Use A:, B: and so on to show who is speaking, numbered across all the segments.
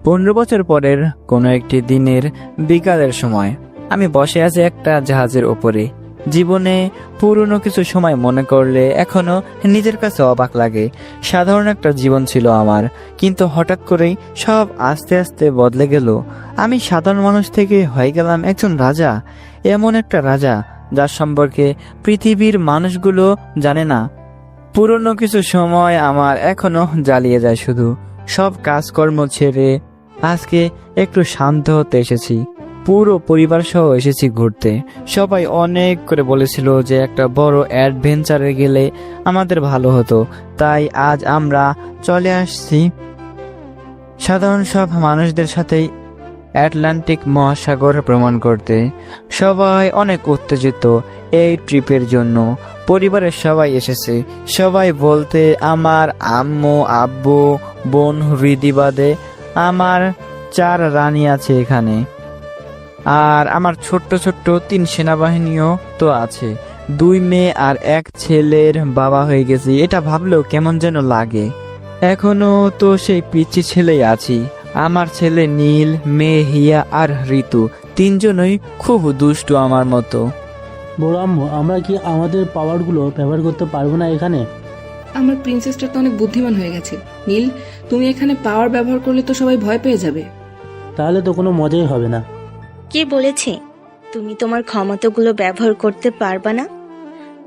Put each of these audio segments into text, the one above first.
A: 15 বছর পরের কোনো একটি দিনের বিকালের সময় আমি বসে আছি একটা জাহাজের ওপরে। জীবনে পুরনো কিছু সময় মনে করলে এখনো নিজের কাছে অবাক লাগে। সাধারণ একটা জীবন ছিল আমার, কিন্তু হঠাৎ করেই সব আস্তে আস্তে বদলে গেল। আমি সাধারণ মানুষ থেকে হয়ে গেলাম একজন রাজা, এমন একটা রাজা যার সম্পর্কে পৃথিবীর মানুষগুলো জানে না। পুরনো কিছু সময় আমার এখনো জ্বালিয়ে যায়। শুধু সব কাজকর্ম ছেড়ে আজকে একটু শান্ত হতে এসেছি। পুরো পরিবার সহ এসেছি ঘুরতে। সবাই অনেক করে বলেছিল যে একটা বড় অ্যাডভেঞ্চারে গেলে আমাদের ভালো হতো, তাই আজ আমরা চলে আসছি সাধারণ সব মানুষদের সাথেই আটলান্টিক মহাসাগর ভ্রমণ করতে। সবাই অনেক উত্তেজিত এই ট্রিপের জন্য। পরিবারের সবাই এসেছে। সবাই বলতে আমার আম্মু, আব্বু, বোন হৃদি বাদে আমার 4 রানী আছে এখানে। আর আমার ছোট্ট ছোট্ট 3 সেনাবাহিনীও তো আছে। 2 মেয়ে আর 1 ছেলের বাবা হয়ে গেছি। এটা ভাবলেও কেমন যেন লাগে। এখনো তো সেই পিচ্চি ছেলেই আছি। আমার ছেলে নীল, মেয়ে হিয়া আর ঋতু, 3 জনই খুব দুষ্টু আমার মতো।
B: বড় আম্মু, আমরা কি আমাদের পাওয়ারগুলো ব্যবহার করতে পারবো না এখানে?
C: আমার প্রিন্সেসটা তো অনেক বুদ্ধিমান হয়ে গেছে। নীল, তুমি এখানে পাওয়ার ব্যবহার করলে তো সবাই ভয় পেয়ে যাবে।
B: তাহলে তো কোনো মজাই হবে না।
D: কে বলেছে তুমি তোমার ক্ষমতাগুলো ব্যবহার করতে পারবা না?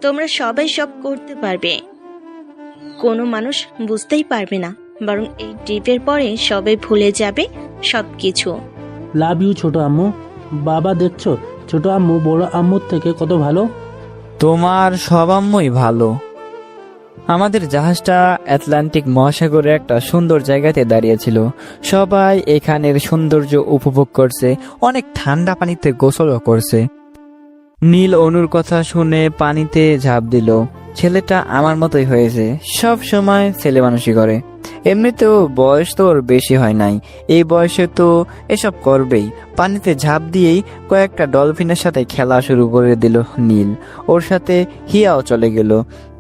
D: তোমরা সবাই সব করতে পারবে, কোনো মানুষ বুঝতেই পারবে না। বরং এই ট্রিপের পরে সবাই ভুলে যাবে সবকিছু।
B: লাভ ইউ ছোট আম্মু। বাবা দেখছো, ছোট আম্মু বড় আম্মুর থেকে কত ভালো।
A: তোমার সব আম্মুই ভালো। আমাদের জাহাজটা আটলান্টিক মহাসাগরে একটা সুন্দর জায়গাতে দাঁড়িয়েছিল। সবাই এখানের সৌন্দর্য উপভোগ করছে, অনেক ঠান্ডা পানিতে গোসলও করছে। নীল অনুর কথা শুনে পানিতে ঝাঁপ দিল। ছেলেটা আমার মতোই হয়েছে, সব সময় ছেলে মানুষই করে। এমনিতেও বয়স তো ওর বেশি হয় নাই, এই বয়সে তো এসব করবেই। পানিতে ঝাঁপ দিয়েই কয়েকটা ডলফিনের সাথে খেলা শুরু করে দিল নীল। ওর সাথে হিয়াও চলে গেল,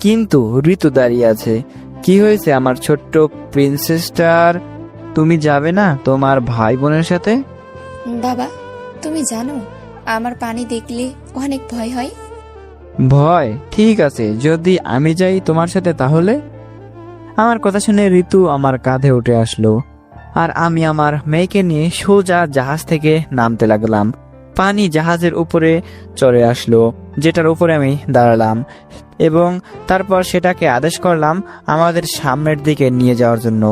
A: কিন্তু ঋতু দাঁড়িয়ে আছে। কি হয়েছে আমার ছোট্ট প্রিন্সেসটার? তুমি যাবে না তোমার ভাই বোনের সাথে?
E: বাবা, তুমি জানো আমার পানি দেখলে অনেক ভয় হয়।
A: ভয়? ঠিক আছে, যদি আমি যাই তোমার সাথে তাহলে? আমার কথা শুনে ঋতু আমার কাঁধে উঠে আসলো, আর আমি আমার মেয়েকে নিয়ে সোজা জাহাজ থেকে নামতে লাগলাম। পানি জাহাজের উপরে চড়ে আসলো, যেটার উপরে আমি দাঁড়ালাম, এবং তারপর সেটাকে আদেশ করলাম আমাদের সামনের দিকে নিয়ে যাওয়ার জন্য।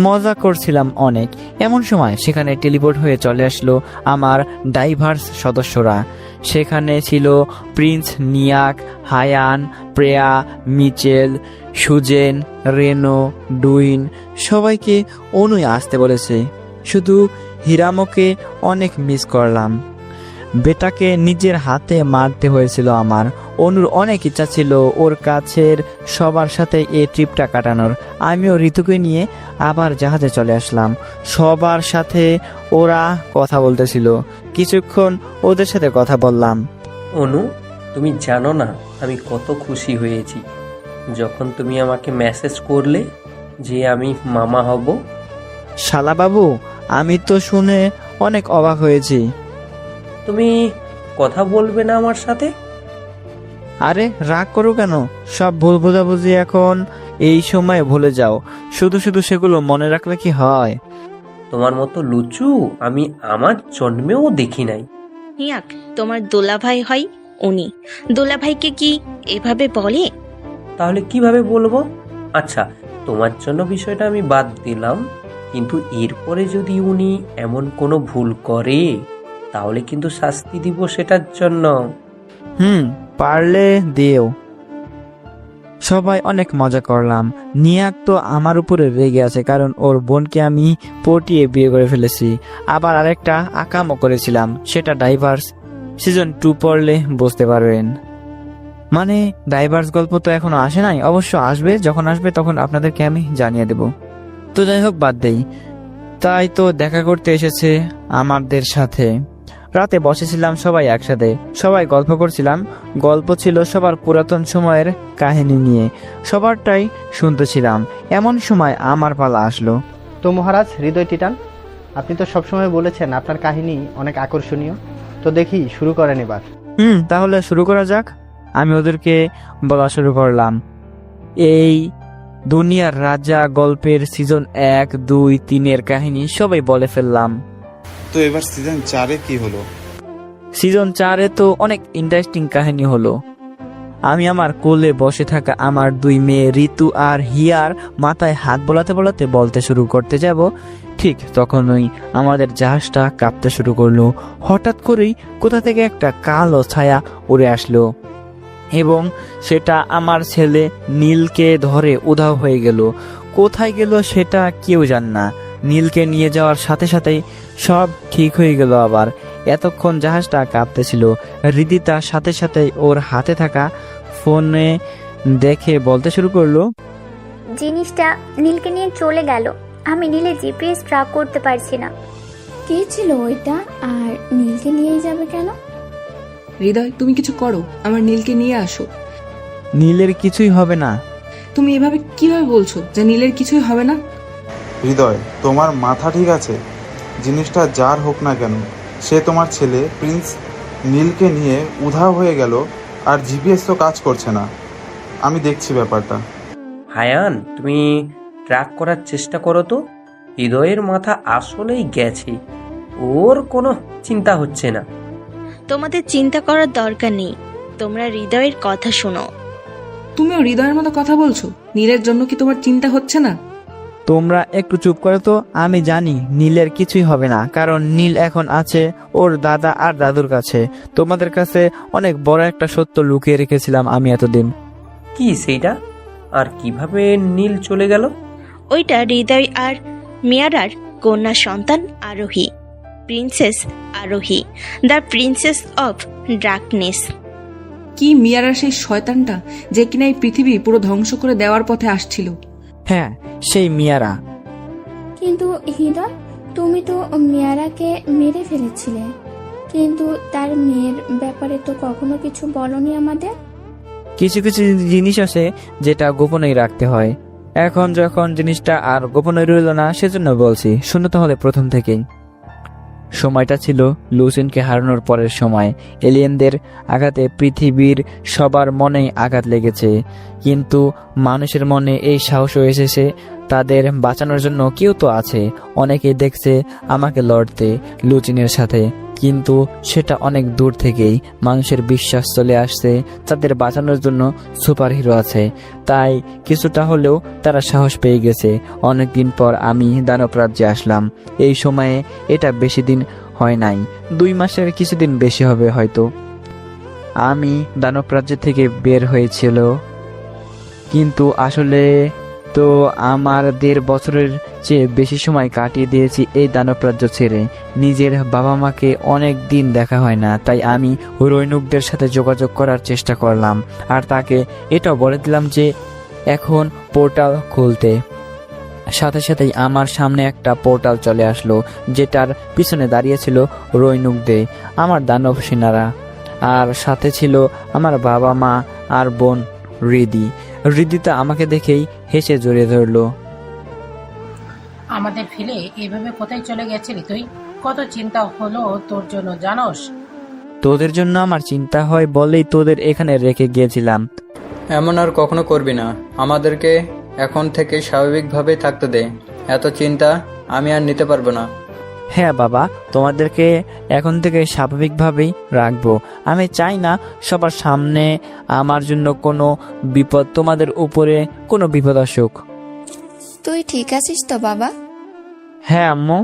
A: মজা করছিলাম অনেক। এমন সময় সেখানে টেলিপোর্ট হয়ে চলে আসলো আমার ডাইভার্স সদস্যরা। সেখানে ছিল প্রিন্স নিয়াক, হায়ান, প্রেয়া, মিচেল, সুজেন, রেনো, ডুইন। সবাইকে অনুই আসতে বলেছে। শুধু হিরামোকে অনেক মিস করলাম। বেটাকে নিজের হাতে মারতে হয়েছিল আমার। অনুর অনেক ইচ্ছা ছিল ওর কাছের সবার সাথে এই ট্রিপটা কাটানোর। আমিও ঋতুকে নিয়ে আবার জাহাজে চলে আসলাম। সবার সাথে ওরা কথা বলতেছিল। কিছুক্ষণ ওদের সাথে কথা বললাম।
F: অনু, তুমি জানো না আমি কত খুশি হয়েছি যখন তুমি আমাকে মেসেজ করলে যে আমি মামা হব।
A: শালা বাবু, আমি তো শুনে অনেক অবাক হয়েছি।
F: তুমি কথা বলবে না আমার সাথে?
A: আরে রাগ করো কেন? সব ভুল বোঝাবুঝি এখন এই সময় ভুলে যাও। শুধু শুধু সেগুলো মনে রাখলে কি হয়?
F: তোমার মতো লুচু আমি আমার জন্মেও দেখি নাই।
D: হিয়াক তোমার দোলাভাই হয় উনি। দোলাভাইকে কি এভাবে বলে?
F: তাহলে কিভাবে বলবো? আচ্ছা, তোমার জন্য বিষয়টা আমি বাদ দিলাম, কিন্তু এরপরে যদি উনি এমন কোনো ভুল করে তাহলে কিন্তু শাস্তি দিব সেটার জন্য।
A: পারলে দিও। সবাই অনেক মজা করলাম। নিয়াক তো আমার উপরে রেগে আছে, কারণ ওর বোনকে আমি পটিয়ে বিয়ে করে ফেলেছি। আবার আরেকটা আকামও করেছিলাম, সেটা ডাইভার্স সিজন 2 পড়লে বুঝতে পারবেন। মানে ডাইভার্স গল্প তো এখনো আসে নাই, অবশ্য আসবে। যখন আসবে তখন আপনাদেরকে আমি জানিয়ে দেব। তো যাই হোক, বাদ দেই। তাই তো দেখা করতে এসেছে আমাদের সাথে। রাতে বসেছিলাম সবাই একসাথে, সবাই গল্প করছিলাম। গল্প ছিল সবার পুরাতন সময়ের কাহিনী নিয়ে, সবারটাই শুনতেছিলাম। এমন সময় আমার পালা আসলো।
G: তো মহারাজ হৃদয় টিটান, আপনি তো সবসময় বলেছেন আপনার কাহিনী অনেক আকর্ষণীয়, তো দেখি শুরু করেন এবার।
A: তাহলে শুরু করা যাক। আমি ওদেরকে বলা শুরু করলাম। এই দুনিয়ার রাজা গল্পের সিজন 1, 2, 3 কাহিনী সবাই বলে ফেললাম।
H: তো এবার সিজন 4-এ কি হলো?
A: সিজন 4-এ তো অনেক ইন্টারেস্টিং কাহিনী হলো। আমি আমার কোলে বসে থাকা আমার 2 মেয়ে ঋতু আর হিয়ার মাথায় হাত বোলাতে বোলাতে বলতে শুরু করতে যাব, ঠিক তখনই আমাদের জাহাজটা কাঁপতে শুরু করলো। হঠাৎ করেই কোথা থেকে একটা কালো ছায়া উড়ে আসলো এবং সেটা আমার ছেলে নীলকে ধরে উধাও হয়ে গেল। কোথায় গেল সেটা কেউ জানে না। নীলকে নিয়ে যাওয়ার সাথে সাথেই সব ঠিক হয়ে গেল। আবার এতক্ষণ জাহাজটা কাঁপতেছিল। হৃদিতা সাথে সাথে ওর হাতে থাকা ফোনে দেখে বলতে শুরু করলো,
I: জিনিসটা নীলকে নিয়ে চলে গেল। আমি নীলের জিপিএস ট্র্যাক করতে পারছি না।
E: কে ছিল ওইটা, আর নীলকে নিয়ে যাবে কেন?
C: হৃদয়, তুমি কিছু করো, আমার নীলকে নিয়ে আসো।
A: নীলের কিছুই হবে না।
C: তুমি এভাবে কিভাবে বলছো যে নীলের কিছুই হবে না?
H: হৃদয়, তোমার মাথা ঠিক আছে? জিনিসটা যার হোক না কেন, সে তোমার ছেলে প্রিন্স নীলকে নিয়ে উধাও হয়ে গেল, আর জিপিএস তো কাজ করছে না। আমি দেখছি ব্যাপারটা।
F: হায়ান, তুমি ট্র্যাক করার চেষ্টা করো তো। হৃদয়ের মাথা আসলেই গেছে, ওর কোনো চিন্তা হচ্ছে না।
D: তোমাদের চিন্তা করার দরকার নেই, তোমরা হৃদয়ের কথা শোনো।
C: তুমিও হৃদয়ের মতো কথা বলছো? নীলের জন্য কি তোমার চিন্তা হচ্ছে না?
A: তোমরা একটু চুপ করো তো। আমি জানি নীলের কিছুই হবে না, কারণ নীল এখন আছে ওর দাদা আর দাদুর কাছে। তোমাদের কাছে অনেক বড় একটা সত্য লুকিয়ে রেখেছিলাম আমি এতদিন।
F: কি সেইটা? আর কিভাবে নীল চলে গেল?
D: ওইটা হৃদয় আর মিয়ারার কন্যা সন্তান আরোহী, প্রিন্সেস আরোহী, দ্য প্রিন্সেস অফ ডার্কনেস।
C: কি মিয়ারা সেই শয়তানটা যে কিনা এই পৃথিবী পুরো ধ্বংস করে দেওয়ার পথে আসছিল?
A: হ্যাঁ, সেই মিয়ারা।
E: কিন্তু হৃদয়, তুমি তো মিয়ারাকে মেরে ফেলেছিলে, কিন্তু তার মেয়ের ব্যাপারে তো কখনো কিছু বলনি আমাদের।
A: কিছু কিছু জিনিস আছে যেটা গোপনেই রাখতে হয়। এখন যখন জিনিসটা আর গোপনে রইল না, সেজন্য বলছি, শুনো তাহলে প্রথম থেকেই। সময়টা ছিল লুসিনকে হারানোর পরের সময়। এলিয়েনদের আঘাতে পৃথিবীর সবার মনেই আঘাত লেগেছে, কিন্তু মানুষের মনে এই সাহসও এসেছে তাদের বাঁচানোর জন্য কেউ তো আছে। অনেকেই দেখছে আমাকে লড়তে লুচিনের সাথে, কিন্তু সেটা অনেক দূর থেকেই। মানুষের বিশ্বাস চলে আসছে তাদের বাঁচানোর জন্য সুপার হিরো আছে, তাই কিছুটা হলেও তারা সাহস পেয়ে গেছে। অনেকদিন পর আমি দানব রাজ্যে আসলাম। এই সময়ে এটা বেশি দিন হয় নাই, 2 মাসের কিছুদিন বেশি হবে হয়তো। আমি দানব রাজ্য থেকে বের হয়েছিল, কিন্তু আসলে তো আমার 1.5 বছরের চেয়ে বেশি সময় কাটিয়ে দিয়েছি এই দানব রাজ্য ছেড়ে। নিজের বাবা মাকে অনেক দিন দেখা হয় না, তাই আমি রৈনুকদের সাথে যোগাযোগ করার চেষ্টা করলাম আর তাকে এটাও বলে দিলাম যে এখন পোর্টাল খুলতে। সাথে সাথেই আমার সামনে একটা পোর্টাল চলে আসলো, যেটার পিছনে দাঁড়িয়েছিল রৈনুকদে, আমার দানব সেনারা, আর সাথে ছিল আমার বাবা মা আর বোন হৃদিতা আমাকে দেখেই হেসে জড়িয়ে ধরলো।
J: আমাদের ফেলে এভাবে কোথায় চলে গেছিলি তুই? কত চিন্তা হলো তোর জন্য জানোস?
A: তোদের জন্য আমার চিন্তা হয় বলেই তোদের এখানে রেখে গিয়েছিলাম।
K: এমন আর কখনো করবি না। আমাদেরকে এখন থেকে স্বাভাবিকভাবে থাকতে দে। এত চিন্তা আমি আর নিতে পারবো না।
A: হ্যাঁ বাবা, তোমাদেরকে এখন থেকে স্বাভাবিকভাবেই রাখবো। আমি চাই না সবার সামনে আমার জন্য কোনো বিপদ, তোমাদের উপরে কোনো বিপদ আসুক।
E: তুই ঠিক আছিস তো বাবা?
A: হ্যাঁ আম্মু,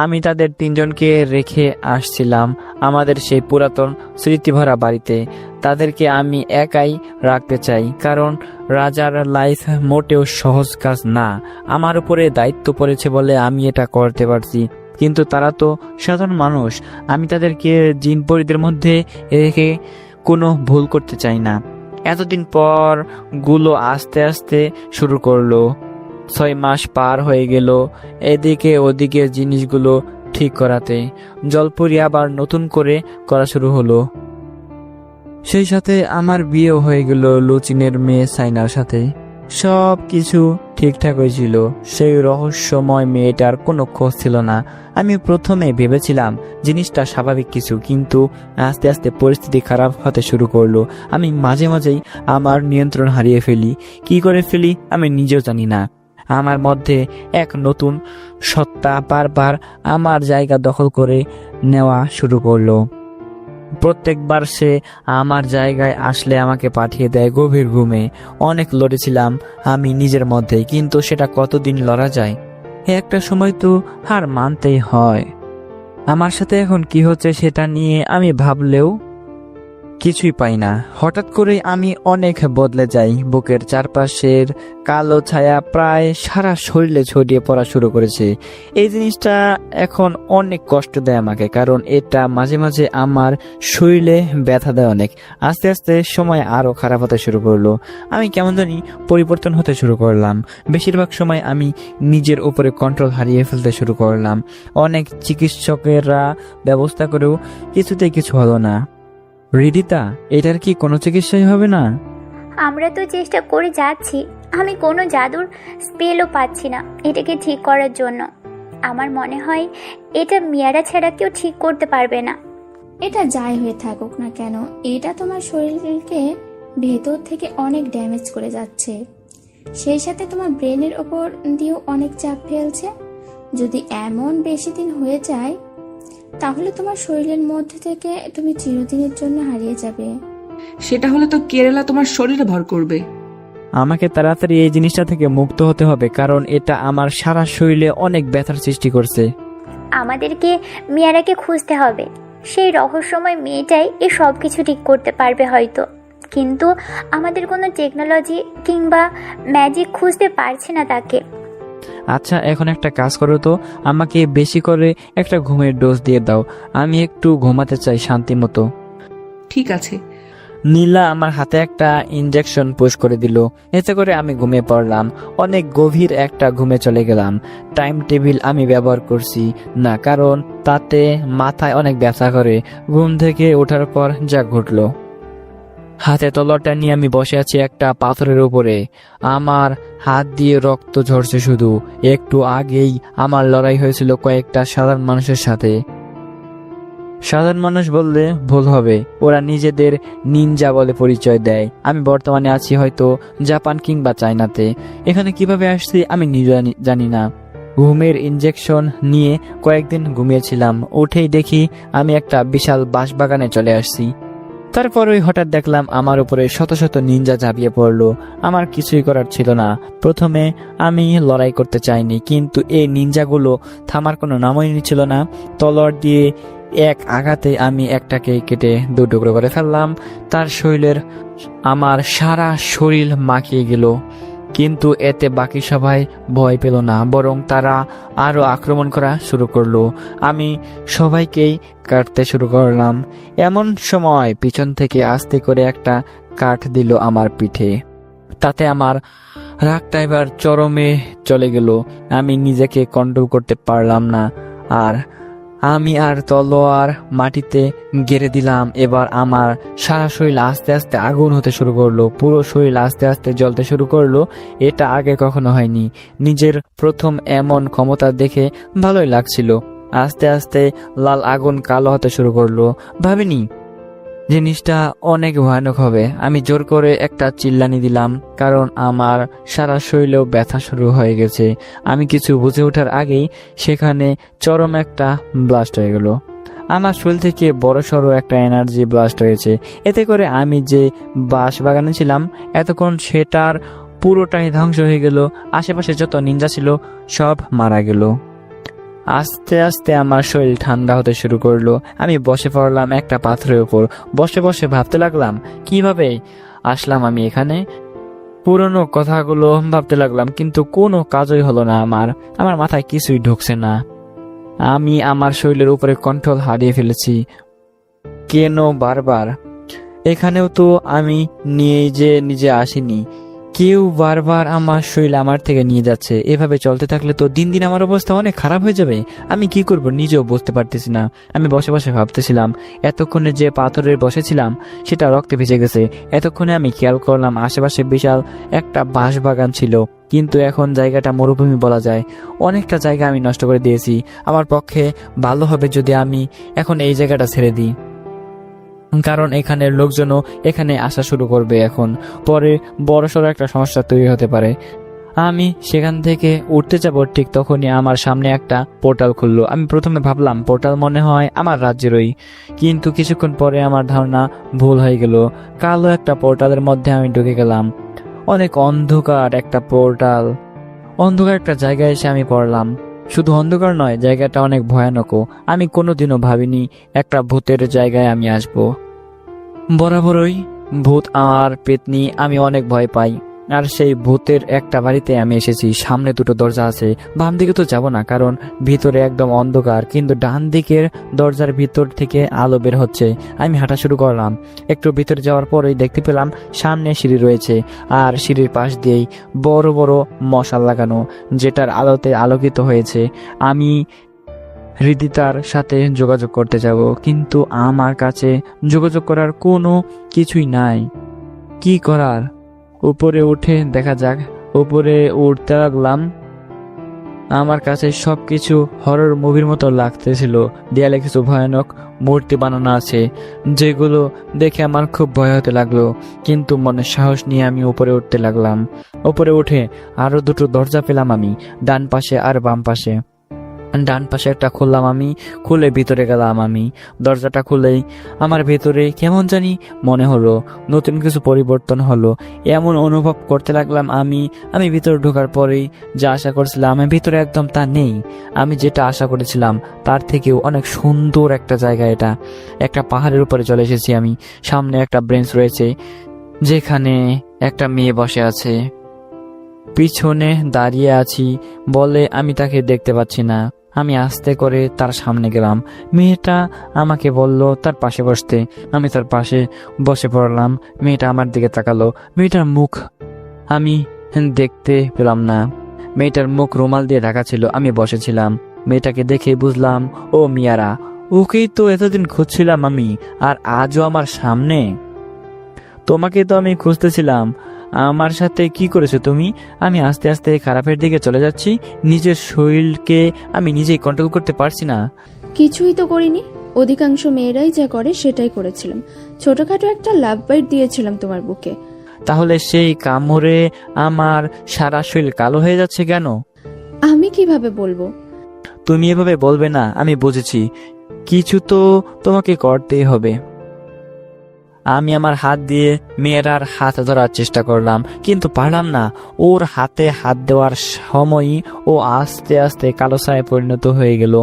A: আমি তাদের 3 জনকে রেখে আসছিলাম আমাদের সেই পুরাতন স্মৃতিভরা বাড়িতে। তাদেরকে আমি একাই রাখতে চাই, কারণ রাজার লাইফ মোটেও সহজ কাজ না। আমার উপরে দায়িত্ব পড়েছে বলে আমি এটা করতে পারছি, কিন্তু তারা তো সাধারণ মানুষ। আমি তাদেরকে জিন পরিদের মধ্যে রেখে কোনো ভুল করতে চাই না। এতদিন পর গুলো আস্তে আস্তে শুরু করলো। 6 মাস পার হয়ে গেল এদিকে ওদিকে জিনিসগুলো ঠিক করাতে। জলপুরি আবার নতুন করে করা শুরু হলো। সেই সাথে আমার বিয়েও হয়ে গেল লুচিনের মেয়ে সাইনার সাথে। সব কিছু ঠিকঠাক হয়েছিল। সেই রহস্যময় মেয়েটার কোনো খোঁজ ছিল না। আমি প্রথমে ভেবেছিলাম জিনিসটা স্বাভাবিক কিছু, কিন্তু আস্তে আস্তে পরিস্থিতি খারাপ হতে শুরু করলো। আমি মাঝে মাঝেই আমার নিয়ন্ত্রণ হারিয়ে ফেলি। কি করে ফেলি আমি নিজেও জানি না। আমার মধ্যে এক নতুন সত্তা বারবার আমার জায়গা দখল করে নেওয়া শুরু করলো। প্রত্যেকবার সে আমার জায়গায় আসলে আমাকে পাঠিয়ে দেয় গভীর ঘুমে। অনেক লড়েছিলাম আমি নিজের মধ্যে, কিন্তু সেটা কতদিন লড়া যায়? একটা সময় তো হার মানতেই হয়। আমার সাথে এখন কি হচ্ছে সেটা নিয়ে আমি ভাবলেও কিছুই পাই না। হঠাৎ করে আমি অনেক বদলে যাই। বুকের চারপাশের কালো ছায়া প্রায় সারা শরীরে ছড়িয়ে পড়া শুরু করেছে। এই জিনিসটা এখন অনেক কষ্ট দেয় আমাকে, কারণ এটা মাঝে মাঝে আমার শরীরে ব্যথা দেয় অনেক। আস্তে আস্তে সময় আরো খারাপ হতে শুরু করলো। আমি কেমন জানি পরিবর্তন হতে শুরু করলাম। বেশিরভাগ সময় আমি নিজের উপরে কন্ট্রোল হারিয়ে ফেলতে শুরু করলাম। অনেক চিকিৎসকেরা ব্যবস্থা করেও কিছুতেই কিছু হলো না। রিদিতা, এটার কি কোনো চিকিৎসাই হবে না?
I: আমরা তো চেষ্টা করে যাচ্ছি, আমি কোনো জাদুর স্পেলও পাচ্ছি না এটাকে ঠিক করার জন্য। আমার মনে হয় এটা মিয়ারা ছাড়া কেউ ঠিক করতে পারবে না।
E: এটা যাই হয়ে থাকুক না কেন, এটা তোমার শরীরকে ভেতর থেকে অনেক ড্যামেজ করে যাচ্ছে। সেই সাথে তোমার ব্রেনের ওপর দিয়েও অনেক চাপ ফেলছে। যদি এমন বেশি দিন হয়ে যায় তাহলে তোমার শরীরের মধ্যে থেকে তুমি চিরদিনের জন্য হারিয়ে যাবে।
C: সেটা হলে তো কেরালা তোমার শরীরে ভর করবে।
A: আমাকে তাড়াতাড়ি এই জিনিসটা থেকে মুক্ত হতে হবে, কারণ এটা আমার সারা শরীরে অনেক ব্যথার সৃষ্টি করছে।
I: আমাদেরকে মিয়ারাকে খুঁজতে হবে। সেই রহস্যময় মেয়েটাই এই সব কিছু ঠিক করতে পারবে হয়তো, কিন্তু আমাদের কোনো টেকনোলজি কিংবা ম্যাজিক খুঁজতে পারছি না তাকে।
A: আচ্ছা, এখন একটা কাজ করো তো, আমাকে বেশি করে একটা ঘুমের ডোজ দিয়ে দাও। আমি একটু ঘুমাতে চাই শান্তি মতো।
C: ঠিক আছে।
A: নীলা আমার হাতে একটা ইনজেকশন পুশ করে দিল। এতে করে আমি ঘুমিয়ে পড়লাম। অনেক গভীর একটা ঘুমে চলে গেলাম। টাইম টেবিল আমি ব্যবহার করছি না, কারণ তাতে মাথায় অনেক ব্যথা করে। ঘুম থেকে ওঠার পর যা ঘটলো, হাতে তলোয়ারটা নিয়ে আমি বসে আছি একটা পাথরের উপরে। আমার হাত দিয়ে রক্ত ঝরছে শুধু। একটু আগেই আমার লড়াই হয়েছিল কয়েকটা সাধারণ মানুষের সাথে। সাধারণ মানুষ বললে ভুল হবে, ওরা নিজেদের নিনজা বলে পরিচয় দেয়। আমি বর্তমানে আছি হয়তো জাপান কিংবা চায়নাতে। এখানে কিভাবে আসছি আমি নিজে জানি না। ঘুমের ইনজেকশন নিয়ে কয়েকদিন ঘুমিয়েছিলাম। উঠেই দেখি আমি একটা বিশাল বাঁশবাগানে চলে আসছি। তারপরই হঠাৎ দেখলাম আমার উপরে শত শত নিনজা ঝাঁপিয়ে পড়লো। আমার কিছুই করার ছিল না। প্রথমে আমি লড়াই করতে চাইনি, কিন্তু এই নিনজাগুলো থামার কোনো নামই নিচ্ছিল না। তলোয়ার দিয়ে এক আঘাতে আমি একটাকে কেটে দু টুকরো করে ফেললাম। তার শরীরের আমার সারা শরীর মাখিয়ে গেল, কিন্তু এতে বাকি সবাই ভয় পেল না, বরং তারা আরো আক্রমণ করা শুরু করলো। আমি সবাইকেই কাটতে শুরু করলাম। এমন সময় পিছন থেকে আস্তে করে একটা কাঠ দিল আমার পিঠে। তাতে আমার রাগটা এবার চরমে চলে গেল। আমি নিজেকে কন্ট্রোল করতে পারলাম না, আমি তলোয়ার মাটিতে গেড়ে দিলাম। এবার আমার সারা শরীর আস্তে আস্তে আগুন হতে শুরু করলো। পুরো শরীর আস্তে আস্তে জ্বলতে শুরু করলো। এটা আগে কখনো হয়নি। নিজের প্রথম এমন ক্ষমতা দেখে ভালোই লাগছিল। আস্তে আস্তে লাল আগুন কালো হতে শুরু করলো। ভাবিনি জিনিসটা অনেক ভয়ানক হবে। আমি জোর করে একটা চিল্লানি দিলাম, কারণ আমার সারা শরীরেও ব্যথা শুরু হয়ে গেছে। আমি কিছু বুঝে ওঠার আগেই সেখানে চরম একটা ব্লাস্ট হয়ে গেল। আমার শরীর থেকে বড়সড় একটা এনার্জি ব্লাস্ট হয়েছে। এতে করে আমি যে বাঁশবাগানে ছিলাম এতক্ষণ সেটার পুরোটাই ধ্বংস হয়ে গেল। আশেপাশে যত নিনজা ছিল সব মারা গেল। আস্তে আস্তে আমার শরীর ঠান্ডা হতে শুরু করলো। আমি বসে পড়লাম একটা পাথরের উপর। বসে বসে ভাবতে লাগলাম কিভাবে আসলাম আমি এখানে। পুরনো কথাগুলো ভাবতে লাগলাম, কিন্তু কোনো কাজই হলো না। আমার মাথায় কিছুই ঢুকছে না। আমি আমার শরীরের উপরে কন্ট্রোল হারিয়ে ফেলেছি। কেন বারবার? এখানেও তো আমি নিজে আসিনি। কেউ বারবার আমার শরীর আমার থেকে নিয়ে যাচ্ছে। এভাবে চলতে থাকলে তো দিন দিন আমার অবস্থা অনেক খারাপ হয়ে যাবে। আমি কি করব নিজেও বুঝতে পারতেছি না। আমি বসে বসে ভাবতেছিলাম, এতক্ষণে যে পাথরের বসেছিলাম সেটা রক্তে ভেসে গেছে। এতক্ষণে আমি খেয়াল করলাম আশেপাশে বিশাল একটা বাঁশবাগান ছিল, কিন্তু এখন জায়গাটা মরুভূমি বলা যায়। অনেকটা জায়গা আমি নষ্ট করে দিয়েছি। আমার পক্ষে ভালো হবে যদি আমি এখন এই জায়গাটা ছেড়ে দিই, কারণ এখানের লোকজনও এখানে আসা শুরু করবে। এখন পরে বড়সড় একটা সমস্যা তৈরি হতে পারে। আমি সেখান থেকে উঠতে যাব, ঠিক তখনই আমার সামনে একটা পোর্টাল খুললো। আমি প্রথমে ভাবলাম পোর্টাল মনে হয় আমার রাজ্যেরই, কিন্তু কিছুক্ষণ পরে আমার ধারণা ভুল হয়ে গেল। কালো একটা পোর্টালের মধ্যে আমি ঢুকে গেলাম। অনেক অন্ধকার একটা পোর্টাল, অন্ধকার একটা জায়গায় এসে আমি পড়লাম। শুধু অন্ধকার নয়, জায়গাটা অনেক ভয়ানকও। আমি কোনোদিনও ভাবিনি একটা ভূতের জায়গায় আমি আসব। বরাবরই ভূত আর পেতনি আমি অনেক ভয় পাই, আর সেই ভূতের একটা বাড়িতে আমি এসেছি। সামনে দুটো দরজা আছে, বাম দিকে তো যাব না কারণ ভিতরে একদম অন্ধকার, কিন্তু ডান দিকের দরজার ভিতর থেকে আলো বের হচ্ছে। আমি হাঁটা শুরু করলাম। একটু ভিতরে যাওয়ার পরেই দেখতে পেলাম সামনে সিঁড়ি রয়েছে, আর সিঁড়ির পাশ দিয়েই বড় বড় মশাল লাগানো, যেটার আলোতে আলোকিত হয়েছে। আমি হৃদিতার সাথে যোগাযোগ করতে যাব, কিন্তু আমার কাছে যোগাযোগ করার কোনো কিছুই নাই। কি করার? উপরে উঠে দেখা যাক। উপরে উঠতে লাগলাম। আমার কাছে সবকিছু হরর মুভির মতো লাগতেছিল। দেয়ালে কিছু ভয়ানক মূর্তি বানানো আছে, যেগুলো দেখে আমার খুব ভয় হতে লাগলো, কিন্তু মনে সাহস নিয়ে আমি উপরে উঠতে লাগলাম। উপরে উঠে আরো দুটো দরজা পেলাম আমি, ডান পাশে আর বাম পাশে। ডান পাশে একটা খুললাম আমি, খুলে ভিতরে গেলাম আমি। দরজাটা খুলেই আমার ভেতরে কেমন জানি মনে হলো, নতুন কিছু পরিবর্তন হলো, এমন অনুভব করতে লাগলাম আমি ভিতরে ঢোকার পরেই যা আশা করছিলাম আমি ভিতরে একদম তা নেই। আমি যেটা আশা করেছিলাম তার থেকেও অনেক সুন্দর একটা জায়গা। এটা একটা পাহাড়ের উপরে চলে এসেছি আমি। সামনে একটা বেঞ্চ রয়েছে, যেখানে একটা মেয়ে বসে আছে। পিছনে দাঁড়িয়ে আছি বলে আমি তাকে দেখতে পাচ্ছি না। আমি আস্তে করে তার সামনে গেলাম। মেয়েটা আমাকে বলল তার পাশে বসতে। আমি তার পাশে বসে পড়লাম। মেয়েটা আমার দিকে তাকালো। মেয়েটার মুখ আমি দেখতে পেলাম না। মেয়েটার মুখ রুমাল দিয়ে ঢাকা ছিল। আমি বসেছিলাম। মেয়েটাকে দেখে বুঝলাম ও মিয়ারা। ওকেই তো এতদিন খুঁজছিলাম আমি, আর আজও আমার সামনে। তোমাকে তো আমি খুঁজতেছিলাম। আমার সাথে কি করেছো তুমি? আমি আস্তে আস্তে খারাপের দিকে চলে যাচ্ছি। নিজের শরীরকে আমি নিজেই কন্ট্রোল করতে পারছি না।
E: কিছুই তো করিনি। অধিকাংশ মেয়েরাই যা করে সেটাই করেছিলাম। ছোটখাটো একটা লাভ বাইট দিয়েছিলাম তোমার বুকে।
A: তাহলে সেই কামড়ে আমার সারা শরীর কালো হয়ে যাচ্ছে কেন?
E: আমি কিভাবে বলবো?
A: তুমি এভাবে বলবে না, আমি বুঝেছি। কিছু তো তোমাকে করতেই হবে। আমি আমার হাত দিয়ে মেয়েরার হাত ধরার চেষ্টা করলাম, কিন্তু পারলাম না। ওর হাতে হাত দেওয়ার সময়ই ও আস্তে আস্তে কালো ছায়ায় পরিণত হয়ে গেল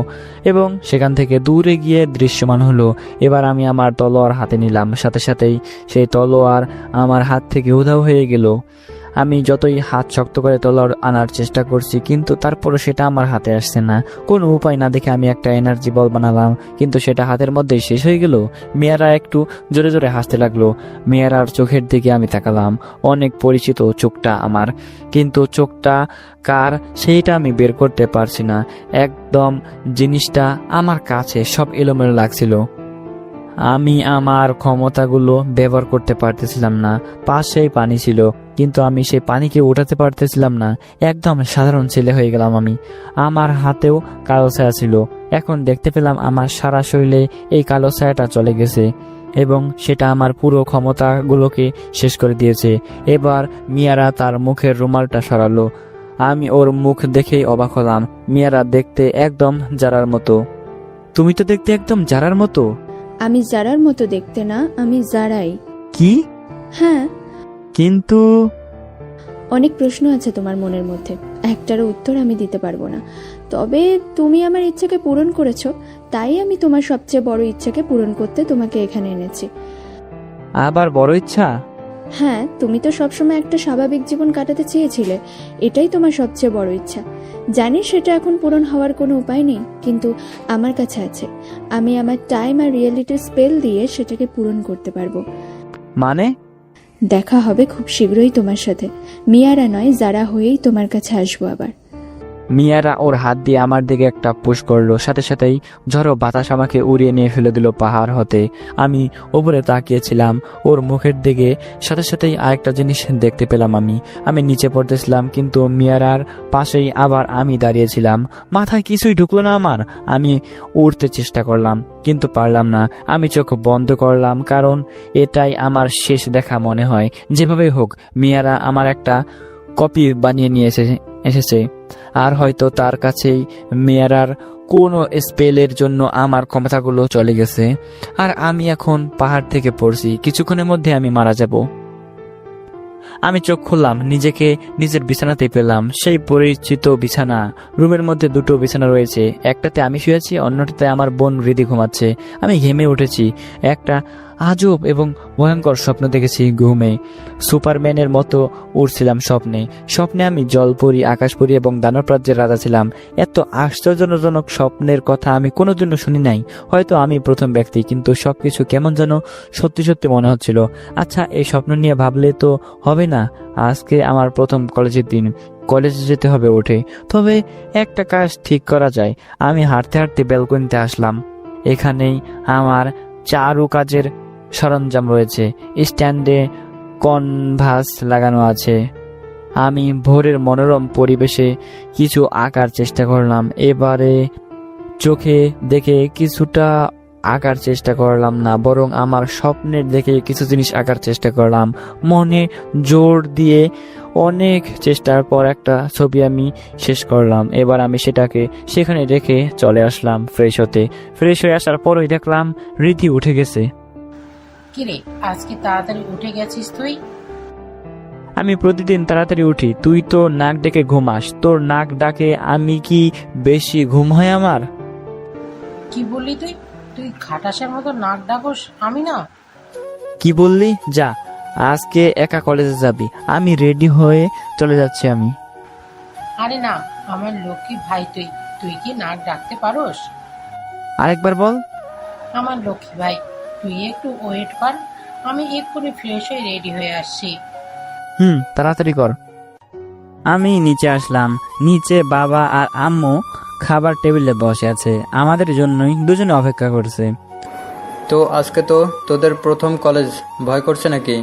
A: এবং সেখান থেকে দূরে গিয়ে দৃশ্যমান হলো। এবার আমি আমার তলোয়ার হাতে নিলাম, সাথে সাথেই সেই তলোয়ার আমার হাত থেকে উধাও হয়ে গেল। আমি যতই হাত শক্ত করে তলোয়ার আনার চেষ্টা করছি, কিন্তু তারপরও সেটা আমার হাতে আসছে না। কোনো উপায় না দেখে আমি একটা এনার্জি বল বানালাম, কিন্তু সেটা হাতের মধ্যেই শেষ হয়ে গেল। মেয়েরা একটু জোরে জোরে হাসতে লাগলো। মেয়েরার চোখের দিকে আমি তাকালাম। অনেক পরিচিত চোখটা আমার, কিন্তু চোখটা কার সেইটা আমি বের করতে পারছি না। একদম জিনিসটা আমার কাছে সব এলোমেলো লাগছিল। আমি আমার ক্ষমতাগুলো ব্যবহার করতে পারতেছিলাম না। পাশেই পানি ছিল, কিন্তু আমি সেই পানিকে উঠাতে পারতেছিলাম না। একদম সাধারণ ছেলে হয়ে গেলাম আমি। আমার হাতেও কালো ছায়া ছিল। এখন দেখতে পেলাম আমার সারা শরীরে এই কালো ছায়াটা চলে গেছে এবং সেটা আমার পুরো ক্ষমতাগুলোকে শেষ করে দিয়েছে। এবার মিয়ারা তার মুখের রুমালটা সরালো। আমি ওর মুখ দেখেই অবাক হলাম। মিয়ারা দেখতে একদম জারার মতো। তুমি তো দেখতে একদম জারার মতো।
E: আমি জারার মতো দেখতে না, আমি জারাই।
A: কি?
E: হ্যাঁ,
A: কিন্তু
E: অনেক প্রশ্ন আছে তোমার মনের মধ্যে, একটারও উত্তর আমি দিতে পারবো না। তবে তুমি আমার ইচ্ছাকে পূরণ করেছো, তাই আমি তোমার সবচেয়ে বড় ইচ্ছাকে পূরণ করতে তোমাকে এখানে এনেছি।
A: আবার বড় ইচ্ছা?
E: হ্যাঁ, তুমি তো সবসময় একটা স্বাভাবিক জীবন কাটাতে চেয়েছিলে, এটাই তোমার সবচেয়ে বড় ইচ্ছা। জানি সেটা এখন পূরণ হওয়ার কোনো উপায় নেই, কিন্তু আমার কাছে আছে। আমি আমার টাইম আর রিয়েলিটির স্পেল দিয়ে সেটাকে পূরণ করতে পারবো।
A: মানে?
E: দেখা হবে খুব শীঘ্রই তোমার সাথে। মিয়ারা নয়, যারা হয়েই তোমার কাছে আসবো আবার।
A: মিয়ারা ওর হাত দিয়ে আমার দিকে একটা পুশ করলো, সাথে সাথেই ঝড়ো বাতাস আমাকে উড়িয়ে নিয়ে ফেলে দিল পাহাড় হতে। আমি উপরে তাকিয়েছিলাম ওর মুখের দিকে, সাথে সাথেই আরেকটা জিনিস দেখতে পেলাম। আমি নিচে পড়তেছিলাম, কিন্তু মিয়ারার পাশেই আবার আমি দাঁড়িয়েছিলাম। মাথায় কিছুই ঢুকলো না আমার। আমি উঠতে চেষ্টা করলাম, কিন্তু পারলাম না। আমি চোখ বন্ধ করলাম, কারণ এটাই আমার শেষ দেখা মনে হয়। যেভাবেই হোক মিয়ারা আমার একটা কপি বানিয়ে নিয়ে এসেছে, আর হয়তো তার কাছেই মেয়ারার কোনো স্পেলের জন্য আমার ক্ষমতাগুলো চলে গেছে, আর আমি এখন পাহাড় থেকে পড়ছি। কিছুক্ষণের মধ্যে আমি মারা যাব। আমি চোখ খুললাম, নিজেকে নিজের বিছানাতে পেলাম। সেই পরিচিত বিছানা। রুমের মধ্যে দুটো বিছানা রয়েছে, একটাতে আমি শুয়েছি, অন্যটাতে আমার বোন হৃদি ঘুমাচ্ছে। আমি ঘেমে উঠেছি। একটা আজব এবং ভয়ঙ্কর স্বপ্ন দেখেছি ঘুমে। সুপারম্যানের মতো উড়ছিলাম স্বপ্নে আমি জলপরি, আকাশপরি এবং দানব রাজ্যের রাজা ছিলাম। এত আশ্চর্যজনক স্বপ্নের কথা আমি কোনোদিনও শুনি নাই। হয়তো আমি প্রথম ব্যক্তি, কিন্তু সবকিছু কেমন যেন সত্যি সত্যি মনে হচ্ছিল। আচ্ছা, এই স্বপ্ন নিয়ে ভাবলে তো হবে না। আজকে আমার প্রথম কলেজের দিন, কলেজে যেতে হবে উঠে। তবে একটা কাজ ঠিক করা যায়। আমি হাঁটতে হাঁটতে ব্যালকনিতে আসলাম। এখানেই আমার চারু কাজের সরঞ্জাম রয়েছে। স্ট্যান্ডে কনভাস লাগানো আছে। আমি ভোরের মনোরম পরিবেশে কিছু আঁকার চেষ্টা করলাম। এবারে চোখে দেখে কিছুটা আঁকার চেষ্টা করলাম না, বরং আমার স্বপ্নের দেখে কিছু জিনিস আঁকার চেষ্টা করলাম। মনে জোর দিয়ে অনেক চেষ্টার পর একটা ছবি আমি শেষ করলাম। এবার আমি সেটাকে সেখানে রেখে চলে আসলাম ফ্রেশ হতে। ফ্রেশ হয়ে আসার পরই দেখলাম রীতি উঠে গেছে।
J: কিরে, আজকে তাড়াতাড়ি উঠে গেছিস তুই?
A: আমি প্রতিদিন তাড়াতাড়ি উঠি, তুই তো নাক ডেকে ঘুমাস। তোর নাক ডাকে আমি কি বেশি ঘুম হয় আমার?
J: কি বললি তুই? তুই খাটাসের মতো নাক ডাকস, আমি না?
A: কি বললি? যা, আজকে একা কলেজে যাবি। আমি রেডি হয়ে চলে যাচ্ছি। আমি
J: আরে না, আমার লক্ষ্মী ভাই তুই, তুই কি নাক ডাকতে পারোস?
A: আরেকবার বল।
J: আমার লক্ষ্মী ভাই, তুই একটু ওয়েট কর, আমি এক্ষুনি ফ্রেশ হয়ে রেডি হয়ে আসছি।
A: তাড়াতাড়ি কর। আমি নিচে আসলাম। নিচে বাবা আর আম্মু খাবার টেবিলে বসে আছে, আমাদের জন্যই দুজনে অপেক্ষা করছে।
K: তো আজকে তো তোদের প্রথম কলেজ, ভয় করছে নাকি?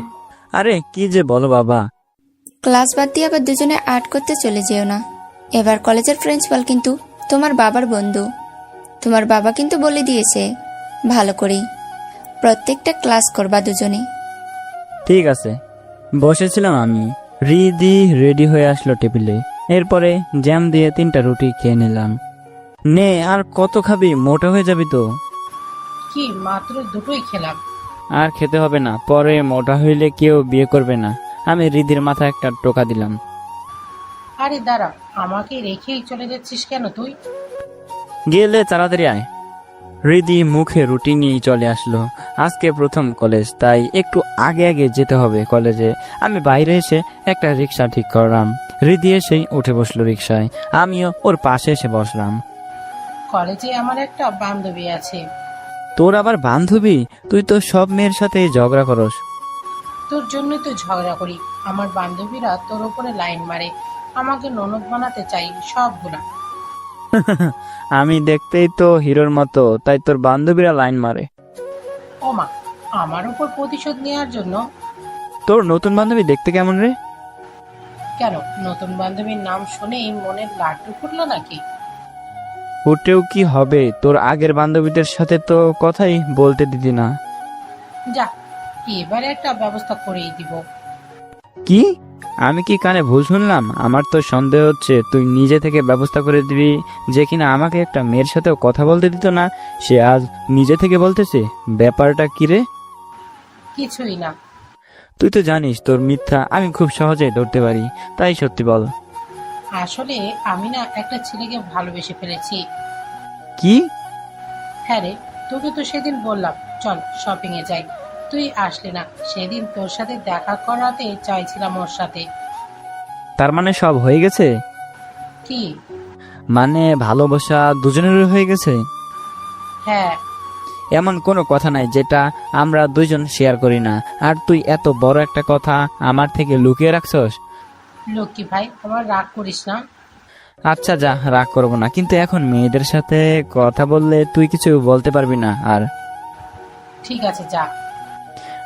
A: আরে কি যে বলো বাবা।
E: ক্লাস বাদ দিয়ে আবার দুজনে আর্ট করতে চলে যেও না। এবার কলেজের প্রিন্সিপাল কিন্তু তোমার বাবার বন্ধু। তোমার বাবা কিন্তু বলে দিয়েছে ভালো করেই প্রত্যেকটা ক্লাস করবা দুজনে।
A: ঠিক আছে। বসেছিলাম আমি। রিদি রেডি হয়ে আসলো টেবিলে। এরপরে জ্যাম দিয়ে 3টা রুটি খেয়ে নিলাম। নে, আর কত খাবি? মোটা হয়ে যাবি তো।
J: কি, মাত্র দুটোই খেলাম।
A: আর খেতে হবে না, পরে মোটা হইলে কেউ বিয়ে করবে না। আমি রিদির মাথায় একটা টোকা দিলাম।
J: আরে দাঁড়া, আমাকে রেখেই চলে যাচ্ছিস কেন তুই?
A: গেলে তাড়াতাড়ি আয়। রিদি মুখে রুটি নিয়েই চলে আসলো। আজকে প্রথম কলেজ, তাই একটু আগে আগে যেতে হবে কলেজে। আমি বাইরে এসে একটা রিক্সা ঠিক করলাম। রিদি এসেই উঠে বসলো রিক্সায়। আমিও ওর পাশে এসে বসলাম।
J: কলেজে আমার একটা বান্ধবী আছে।
A: তোর আবার বান্ধবী? তুই তো সব মেয়ের সাথে ঝগড়া করস।
J: তোর জন্যই তো ঝগড়া করি। আমার বান্ধবীরা তোর উপরে লাইন মারে, আমাকে ননদ বানাতে চাই সবগুলা।
A: আমি দেখতেই তো হিরোর মতো, তাই তোর বান্ধবীরা লাইন মারে?
J: ও মা, আমার উপর প্রতিশোধ নেওয়ার জন্য?
A: তোর নতুন বান্ধবী দেখতে কেমন রে?
J: কেন, নতুন বান্ধবীর নাম শুনেই মনের লাড্ডু ফুটলো নাকি?
A: উঠেও কি হবে, তোর আগের বান্ধবীদের সাথে তো কথাই বলতে দিদি না।
J: যা, এবারে একটা ব্যবস্থা করেই দিব।
A: কি? আমি কি কানে ভুল শুনলাম? আমার তো সন্দেহ হচ্ছে তুই নিজে থেকে ব্যবস্থা করে দিবি। যে কিনা আমাকে একটা মেয়ের সাথেও কথা বলতে দিত না, সে আজ নিজে থেকে বলতেছে। ব্যাপারটা কি রে?
J: কিছুই না।
A: তুই তো জানিস তোর মিথ্যা আমি খুব সহজে ধরতে পারি, তাই সত্যি বল।
J: আসলে আমি না একটা ছেলেকে ভালোবেসে ফেলেছি।
A: কি?
J: হ্যাঁ রে, তোকে তো সেদিন বললাম চল শপিং এ যাই, তুই আসলি না। সেদিন তোর সাথে দেখা করাতে চাইছিলাম ওর সাথে।
A: তার মানে সব হয়ে গেছে?
J: কি
A: মানে ভালোবাসা দুজনেরই হয়ে গেছে?
J: হ্যাঁ।
A: এমন কোনো কথা নাই যেটা আমরা দুইজন শেয়ার করি না। আর তুই এত বড় একটা কথা আমার থেকে লুকিয়ে রাখছস।
J: লক্ষ্মী ভাই, আমার রাগ করিস না।
A: আচ্ছা যা, রাগ করবো না, কিন্তু এখন মেয়েদের সাথে কথা বললে তুই কিছু বলতে পারবি না। আর
J: ঠিক আছে, যা।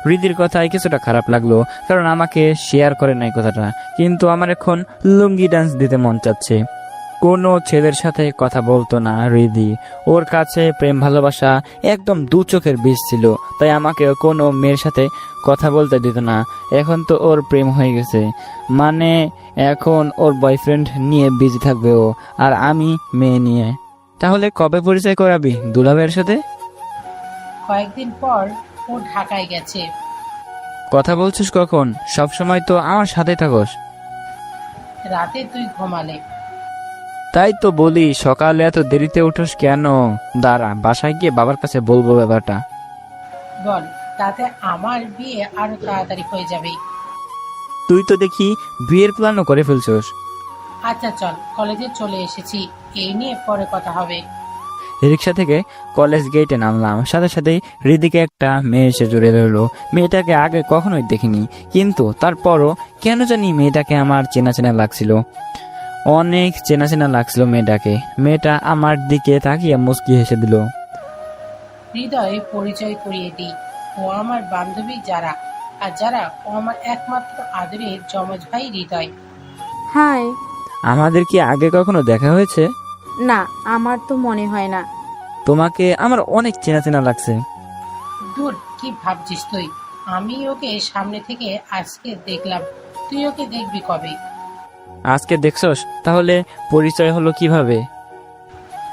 A: হৃদির কথায় কিছুটা খারাপ লাগলো, কারণ আমাকে শেয়ার করে নাই কথাটা, কিন্তু আমার এখন লুঙ্গি ডান্স দিতে মন চাচ্ছে। কোনো ছেলের সাথে কথা বলতো না হৃদি, ওর কাছে প্রেম ভালোবাসা একদম দু চোখের বিষ ছিল, তাই আমাকে কোনো মেয়ের সাথে কথা বলতে দিত না। এখন তো ওর প্রেম হয়ে গেছে, মানে এখন ওর বয়ফ্রেন্ড নিয়ে বিজি থাকবে ও, আর আমি মেয়ে নিয়ে। তাহলে কবে পরিচয় করাবি দুলাভাইয়ের সাথে?
J: কয়েকদিন পর ও ঢাকায় গেছে।
A: কথা বলছিস কখন? সব সময় তো আমার সাথে থাকস।
J: রাতে তুই ঘুমালে।
A: তাই তো বলি, সকালে এত দেরিতে উঠোস কেন? দাঁড়া, বাসায় গিয়ে বাবার কাছে বলবো ব্যাপারটা।
J: বল, তাতে আমার বিয়ে আরো তাড়াতাড়ি হয়ে যাবে।
A: তুই তো দেখি বিয়ের প্ল্যানও করে ফেলছস।
J: আচ্ছা চল, কলেজে চলে এসেছি, এই নিয়ে পরে কথা হবে।
A: রিক্সা থেকে কলেজ গেটে নামলাম, সাথে সাথেই হৃদিকে একটা মেয়ে এসে জুড়ে রইলো। মেয়েটাকে আগে কখনোই দেখিনি, কিন্তু তারপরও কেন জানি মেয়েটাকে আমার চেনা চেনা লাগছিল, অনেক চেনা চেনা লাগছিল মেয়েটাকে। মেয়েটা আমার দিকে তাকিয়ে মুচকি হেসে দিল।
J: হৃদয়ে পরিচয় করিয়ে দিই, ও আমার বান্ধবী যারা, আর যারা ও আমার একমাত্র আদরের যমজ ভাই হৃদয়।
L: হাই।
A: আমাদের কি আগে কখনো দেখা হয়েছে?
L: না, আমার তো মনে হয় না।
A: তোমাকে আমার অনেক চেনা চেনা লাগছে।
J: দূর, কি ভাবছিস তুই? আমি ওকে সামনে থেকে আজকে দেখলাম, তুই ওকে দেখবি কবে?
A: আজকে দেখছস? তাহলে পরিচয় হলো কিভাবে?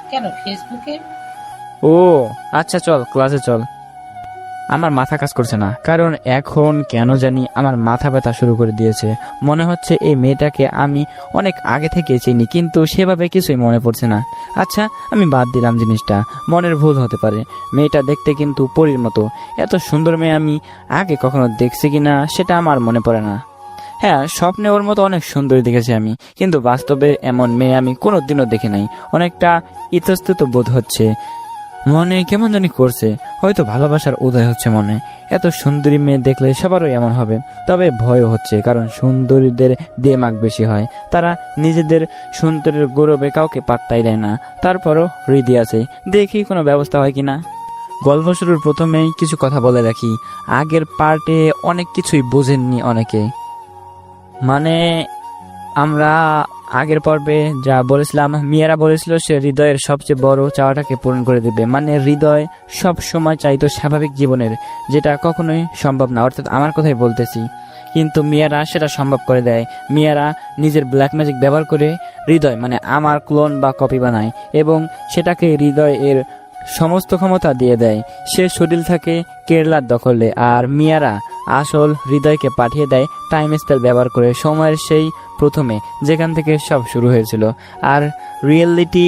J: কেন, ফেসবুকে?
A: ও আচ্ছা, চল ক্লাসে চল। আমার মাথা কাজ করছে না, কারণ এখন কেন জানি আমার মাথা ব্যথা শুরু করে দিয়েছে। মনে হচ্ছে এই মেয়েটাকে আমি অনেক আগে থেকে চিনি, কিন্তু সেভাবে কিছুই মনে পড়ছে না। আচ্ছা, আমি বাদ দিলাম জিনিসটা, মনের ভুল হতে পারে। মেয়েটা দেখতে কিন্তু পরীর মতো। এত সুন্দর মেয়ে আমি আগে কখনো দেখছি কিনা সেটা আমার মনে পড়ে না। হ্যাঁ, স্বপ্নে ওর মতো অনেক সুন্দরী দেখেছি আমি, কিন্তু বাস্তবে এমন মেয়ে আমি কোনোদিনও দেখি নাই। অনেকটা ইতস্তত বোধ হচ্ছে, মনে কেমন জানি করছে, হয়তো ভালোবাসার উদয় হচ্ছে মনে। এত সুন্দরী মেয়ে দেখলে সবারও এমন হবে, তবে ভয়ও হচ্ছে, কারণ সুন্দরীদের দিমাগ বেশি হয়, তারা নিজেদের সুন্দরের গৌরবে কাউকে পাত্তাই দেয় না। তারপরও হৃদি আছে, দেখি কোনো ব্যবস্থা হয় কিনা। গল্প শুরুর প্রথমেই কিছু কথা বলে রাখি, আগের পার্টে অনেক কিছুই বোঝেননি অনেকে। মানে আমরা আগের পর্বে যা বলেছিলাম, মিয়ারা বলেছিল সে হৃদয়ের সবচেয়ে বড় চাওয়াটাকে পূরণ করে দেবে। মানে হৃদয় সব সময় চাইতো স্বাভাবিক জীবনের, যেটা কখনোই সম্ভব না, অর্থাৎ আমার কথাই বলতেছি। কিন্তু মিয়ারা সেটা সম্ভব করে দেয়। মিয়ারা নিজের ব্ল্যাক ম্যাজিক ব্যবহার করে হৃদয় মানে আমার ক্লোন বা কপি বানায়, এবং সেটাকে হৃদয় এর সমস্ত ক্ষমতা দিয়ে দেয়। সে শরীর থাকে কেরলার দখলে, আর মিয়ারা আসল হৃদয়কে পাঠিয়ে দেয় টাইম স্পেল ব্যবহার করে সময়ের সেই প্রথমে, যেখান থেকে সব শুরু হয়েছিল। আর রিয়েলিটি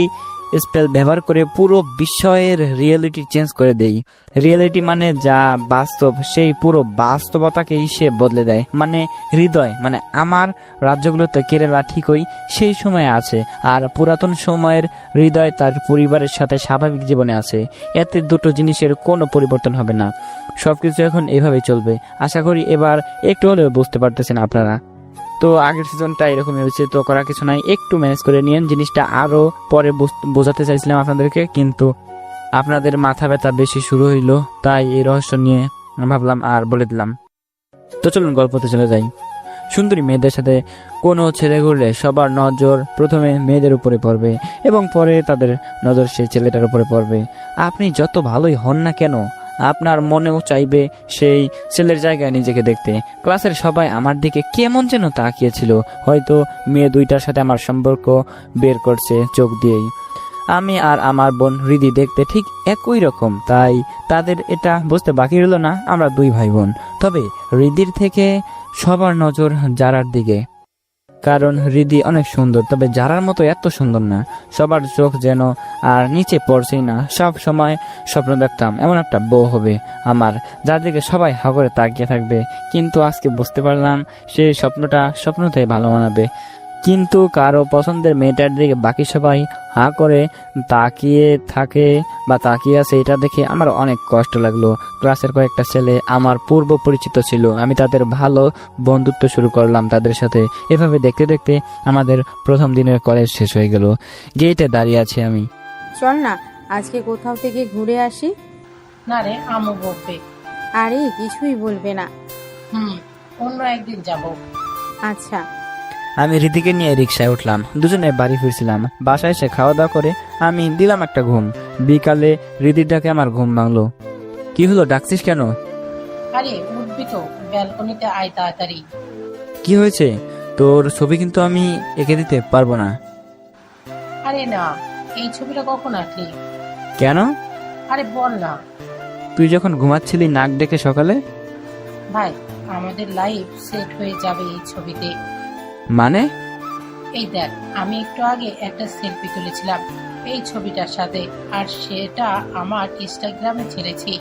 A: স্পেল ব্যবহার করে পুরো বিষয়ের রিয়েলিটি চেঞ্জ করে দেই। রিয়েলিটি মানে যা বাস্তব, সেই পুরো বাস্তবতাকেই সে বদলে দেয়। মানে হৃদয় মানে আমার রাজ্যগুলোতে কেরালা ঠিকই সেই সময়ে আছে, আর পুরাতন সময়ের হৃদয় তার পরিবারের সাথে স্বাভাবিক জীবনে আছে। এতে দুটো জিনিসের কোনো পরিবর্তন হবে না, সবকিছু এখন এভাবেই চলবে। আশা করি এবার একটু হলেও বুঝতে পারতেছেন আপনারা। তো আগের সিজনটা এরকমই হয়েছে, তো করার কিছু নাই, একটু ম্যানেজ করে নিয়েন। জিনিসটা আরও পরে বোঝাতে চাইছিলাম আপনাদেরকে, কিন্তু আপনাদের মাথা ব্যথা বেশি শুরু হইলো, তাই এই রহস্য নিয়ে ভাবলাম আর বলে দিলাম। তো চলুন গল্পতে চলে যাই। সুন্দরী মেয়েদের সাথে কোনো ছেলে ঘুরলে সবার নজর প্রথমে মেয়েদের উপরে পড়বে, এবং পরে তাদের নজর সেই ছেলেটার উপরে পড়বে। আপনি যত ভালোই হন না কেন, আপনার মনেও চাইবে সেই ছেলের জায়গায় নিজেকে দেখতে। ক্লাসের সবাই আমার দিকে কেমন যেন তাকিয়েছিল, হয়তো মেয়ে দুইটার সাথে আমার সম্পর্ক বের করছে চোখ দিয়েই। আমি আর আমার বোন হৃদি দেখতে ঠিক একই রকম, তাই তাদের এটা বুঝতে বাকি রইল না আমরা দুই ভাই বোন। তবে হৃদির থেকে সবার নজর জারার দিকে, কারণ হৃদি অনেক সুন্দর, তবে জারার মতো এত সুন্দর না। সবার চোখ যেন আর নিচে পড়ছেই না। সব সময় স্বপ্ন দেখতাম এমন একটা বউ হবে আমার, যার দিকে সবাই হা করে তাকিয়ে থাকবে, কিন্তু আজকে বুঝতে পারলাম সেই স্বপ্নটাই ভালো মানাবে। কিন্তু কারো পছন্দের মেয়েটার দিকে বাকি সবাই হা করে তাকিয়ে থাকে বা তাকিয়ে আছে, এটা দেখে আমার অনেক কষ্ট লাগলো। ক্লাসের কয়েকটা ছেলে আমার পূর্ব পরিচিত ছিল, আমি তাদের ভালো বন্ধুত্ব শুরু করলাম তাদের সাথে। এভাবে দেখতে দেখতে আমাদের প্রথম দিনের কলেজ শেষ হয়ে গেল। গেটে দাঁড়িয়ে আছি আমি।
L: চল না আজকে কোথাও থেকে ঘুরে আসি।
J: না রে, আমু বকবে।
L: আরে কিছুই বলবে না।
J: অন্য একদিন যাব।
L: আচ্ছা।
A: আমি রীতিকে নিয়ে রিক্সায় উঠলাম, দুজনে বাড়ি ফিরছিলাম। বাসায় এসে খাওয়া দাওয়া করে আমি দিলাম একটা ঘুম। বিকালে রীতির ডাকে আমার ঘুম ভাঙলো। কি হলো, ডাকছিস কেন?
J: আরে উঠবি তো, ব্যালকনিতে আয় তাড়াতাড়ি।
A: কি হয়েছে? তোর ছবি কিন্তু আমি এঁকে দিতে পারবো না।
J: আরে না, এই ছবিটা কখন আঁকলি?
A: কেন?
J: আরে বল না।
A: তুই যখন ঘুমাচ্ছিলি নাক ডেকে সকালে।
J: ভাই, আমাদের লাইফ সেট হয়ে যাবে এই ছবিতে।
A: মানে?
J: এই দেখ, আমি একটু আগে একটা সেলফি তুলেছিলাম এই ছবিটার সাথে, আর সেটা আমার ইনস্টাগ্রামে ছেড়েছি।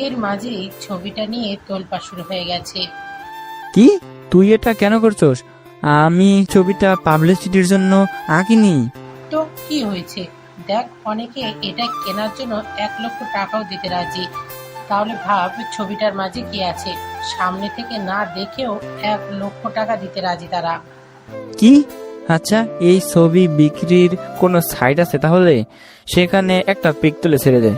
J: এর মাঝেই ছবিটা নিয়ে তোলপা শুরু হয়ে গেছে।
A: কি? তুই এটা কেন করছস? আমি ছবিটা পাবলিসিটির জন্য আঁকিনি।
J: তো কি হয়েছে? দেখ, অনেকে এটা কেনার জন্য 1 লক্ষ টাকাও দিতে রাজি। তাহলে ভাব ছবিটার মাঝে কি আছে। সামনে থেকে না দেখেও 1 লক্ষ টাকা দিতে রাজি তারা।
A: কি? আচ্ছা, এই ছবি বিক্রির কোনো সাইট আছে তাহলে? সেখানে একটা পিক তুলে ছেড়ে দে।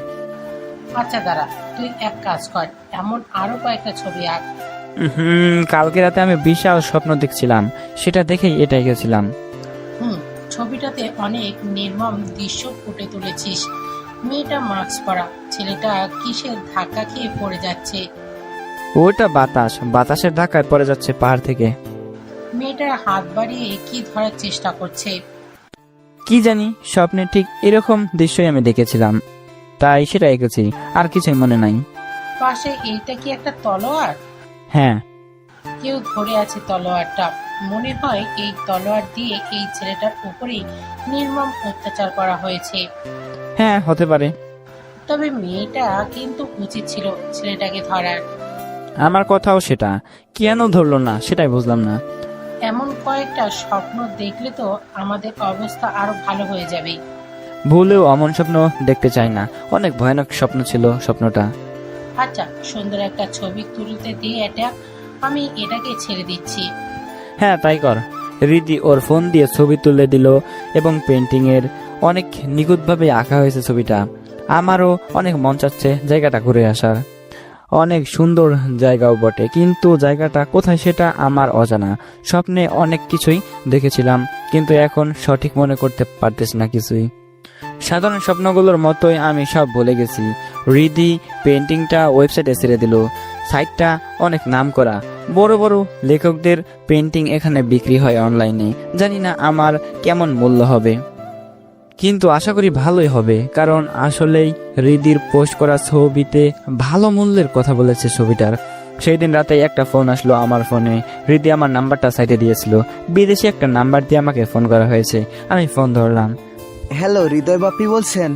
J: আচ্ছা দাঁড়া, তুই এক কাজ কর, এমন আরো কয়েকটা ছবি আঁক।
A: কালকে রাতে আমি বিশাল স্বপ্ন দেখছিলাম, সেটা দেখেই এটাই গেছিলাম।
J: ছবিটাতে অনেক নির্মম দৃশ্য ফুটে তুলেছিস। মেয়েটা মাস্ক পরা, ছেলেটা কিসের ধাক্কা খেয়ে পড়ে যাচ্ছে।
A: ওটা বাতাস, বাতাসের ধাক্কায় পড়ে যাচ্ছে পাহাড় থেকে।
J: মেয়েটার হাত বাড়িয়ে কি ধরার চেষ্টা করছে।
A: কি জানি, স্বপ্নে ঠিক এরকম দৃশ্যই আমি দেখেছিলাম, তাই সেটা এঁকেছি, আর কিছুই মনে নাই।
J: পাশে এইটা কি একটা তলোয়ার?
A: হ্যাঁ।
J: কেউ ধরে আছে তলোয়ারটা। মনে হয় এই তলোয়ার দিয়ে এই ছেলেটার উপরেই নির্মম অত্যাচার করা হয়েছে।
A: হ্যাঁ, হতে পারে।
J: তবে মেয়েটা কিন্তু উচিত ছিল ছেলেটাকে ধরার।
A: আমার কথাও সেটা, কেন ধরলো না সেটাই বুঝলাম না।
J: এমন কয়েকটা স্বপ্ন দেখলে তো আমাদের অবস্থা আরো ভালো হয়ে যাবে।
A: ভুলেও অমন স্বপ্ন দেখতে চাই না, অনেক ভয়ানক স্বপ্ন ছিল স্বপ্নটা।
J: আচ্ছা, সুন্দর একটা ছবি তুলতে দিয়ে আমি এটাকে ছেড়ে দিচ্ছি।
A: হ্যাঁ, তাই কর। রীতি ওর ফোন দিয়ে ছবি তুলে দিল এবং পেন্টিং এর অনেক নিখুঁতভাবে আঁকা হয়েছে ছবিটা। আমারও অনেক মন চাচ্ছে জায়গাটা ঘুরে আসার। অনেক সুন্দর জায়গাও বটে, কিন্তু জায়গাটা কোথায় সেটা আমার অজানা। স্বপ্নে অনেক কিছুই দেখেছিলাম, কিন্তু এখন সঠিক মনে করতে পারতেছি না কিছুই। সাধারণ স্বপ্নগুলোর মতোই আমি সব ভুলে গেছি। রিদি পেন্টিংটা ওয়েবসাইটে ছেড়ে দিল। সাইটটা অনেক নাম করা, বড় বড় লেখকদের পেন্টিং এখানে বিক্রি হয় অনলাইনে। জানি না আমার কেমন মূল্য হবে, কিন্তু আশা করি ভালোই হবে, কারণ আসলেই রিদির পোস্ট করা ছবিতে ভালো মূল্যের কথা বলেছে ছবিটার। সেই দিন রাতে একটা ফোন আসলো আমার ফোনে। রিদি আমার নাম্বারটা সাইটে দিয়েছিল, বিদেশি একটা নাম্বার দিয়ে আমাকে ফোন করা হয়েছে। আমি ফোন ধরলাম।
M: হ্যালো, হৃদয় বাপি বলছেন?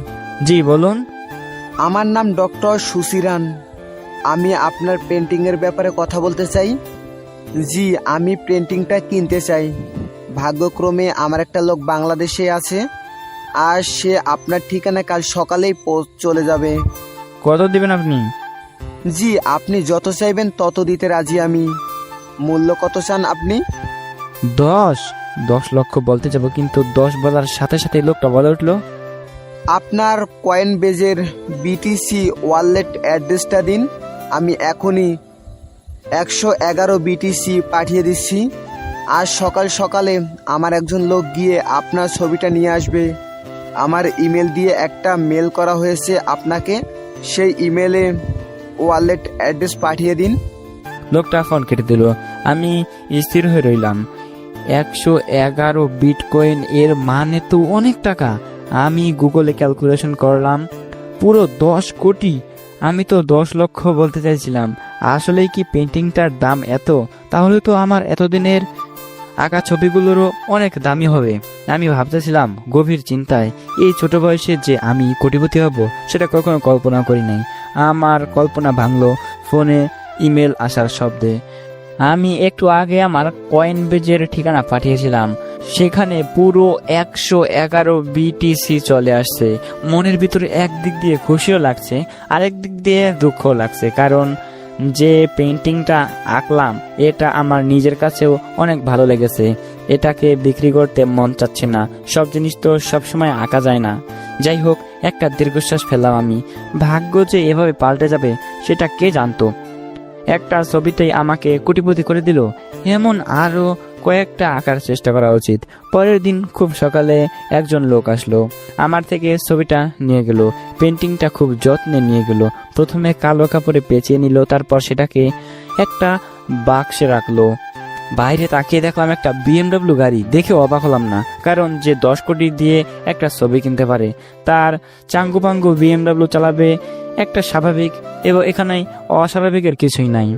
A: জি বলুন।
M: আমার নাম ডক্টর সুশিরান। আমি আপনার পেন্টিংয়ের ব্যাপারে কথা বলতে চাই। জি, আমি পেন্টিংটা কিনতে চাই। ভাগ্যক্রমে আমার একটা লোক বাংলাদেশে আছে, আর সে আপনার ঠিকানা কাল সকালেই চলে যাবে।
A: কত দিবেন আপনি?
M: জি, আপনি যত চাইবেন তত দিতে রাজি আমি। মূল্য কত চান আপনি?
A: 10 লক্ষ বলতে যাব, কিন্তু 10 বলার সাথে সাথে লোকটা বলে উঠলো,
M: আপনার কয়েন বেজের বিটিসি ওয়ালেট অ্যাড্রেসটা দিন, আমি এখনই 111 বিটিসি পাঠিয়ে দিচ্ছি। আজ সকাল সকালে আমার একজন লোক গিয়ে আপনার ছবিটা নিয়ে আসবে। আমার ইমেল দিয়ে একটা মেল করা হয়েছে আপনাকে, সেই ইমেলে ওয়ালেট অ্যাড্রেস পাঠিয়ে দিন।
A: লোকটা ফোন কেটে দিল। আমি স্থির হয়ে রইলাম। 111 বিটকয়েন, এর মানে তো অনেক টাকা। আমি গুগলে ক্যালকুলেশন করলাম, পুরো 10 কোটি। আমি তো 10 লক্ষ বলতে চাইছিলাম। আসলেই কি পেন্টিংটার দাম এত? তাহলে তো আমার এতদিনের আঁকা ছবিগুলোরও অনেক দামি হবে। আমি ভাবতেছিলাম গভীর চিন্তায়, এই ছোট বয়সে যে আমি কোটিপতি হব সেটা কখনো কল্পনা করি নাই। আমার কল্পনা ভাঙলো ফোনে ইমেল আসার শব্দে। আমি একটু আগে আমার কয়েন বেজের ঠিকানা পাঠিয়েছিলাম, সেখানে পুরো 111 বিটিসি চলে আসছে। মনের ভিতরে একদিক দিয়ে খুশিও লাগছে, আরেক দিক দিয়ে দুঃখও লাগছে, কারণ যে পেন্টিংটা আঁকলাম এটা আমার নিজের কাছেও অনেক ভালো লেগেছে। এটাকে বিক্রি করতে মন চাচ্ছে না, সব জিনিস তো সবসময় আঁকা যায় না। যাই হোক, একটা দীর্ঘশ্বাস ফেললাম আমি। ভাগ্য যে এভাবে পাল্টে যাবে সেটা কে জানতো। একটা ছবিতেই আমাকে কোটিপতি করে দিল, এমন আরো কয়েকটা আঁকার চেষ্টা করা উচিত। পরের দিন খুব সকালে একজন লোক আসলো, আমার থেকে ছবিটা নিয়ে গেল, পেন্টিংটা খুব যত্নে নিয়ে গেল। প্রথমে কালো কাপড়ে পেঁচিয়ে নিল, তারপর সেটাকে একটা বাক্সে রাখলো। বাইরে তাকিয়ে দেখলাম একটা BMW গাড়ি, দেখে অবাক হলাম না, কারণ যে 10 কোটি দিয়ে একটা ছবি কিনতে পারে তার চাঙ্গু পাঙ্গু BMW চালাবে একটা স্বাভাবিক, এবং এখানে অস্বাভাবিকের কিছুই নাই।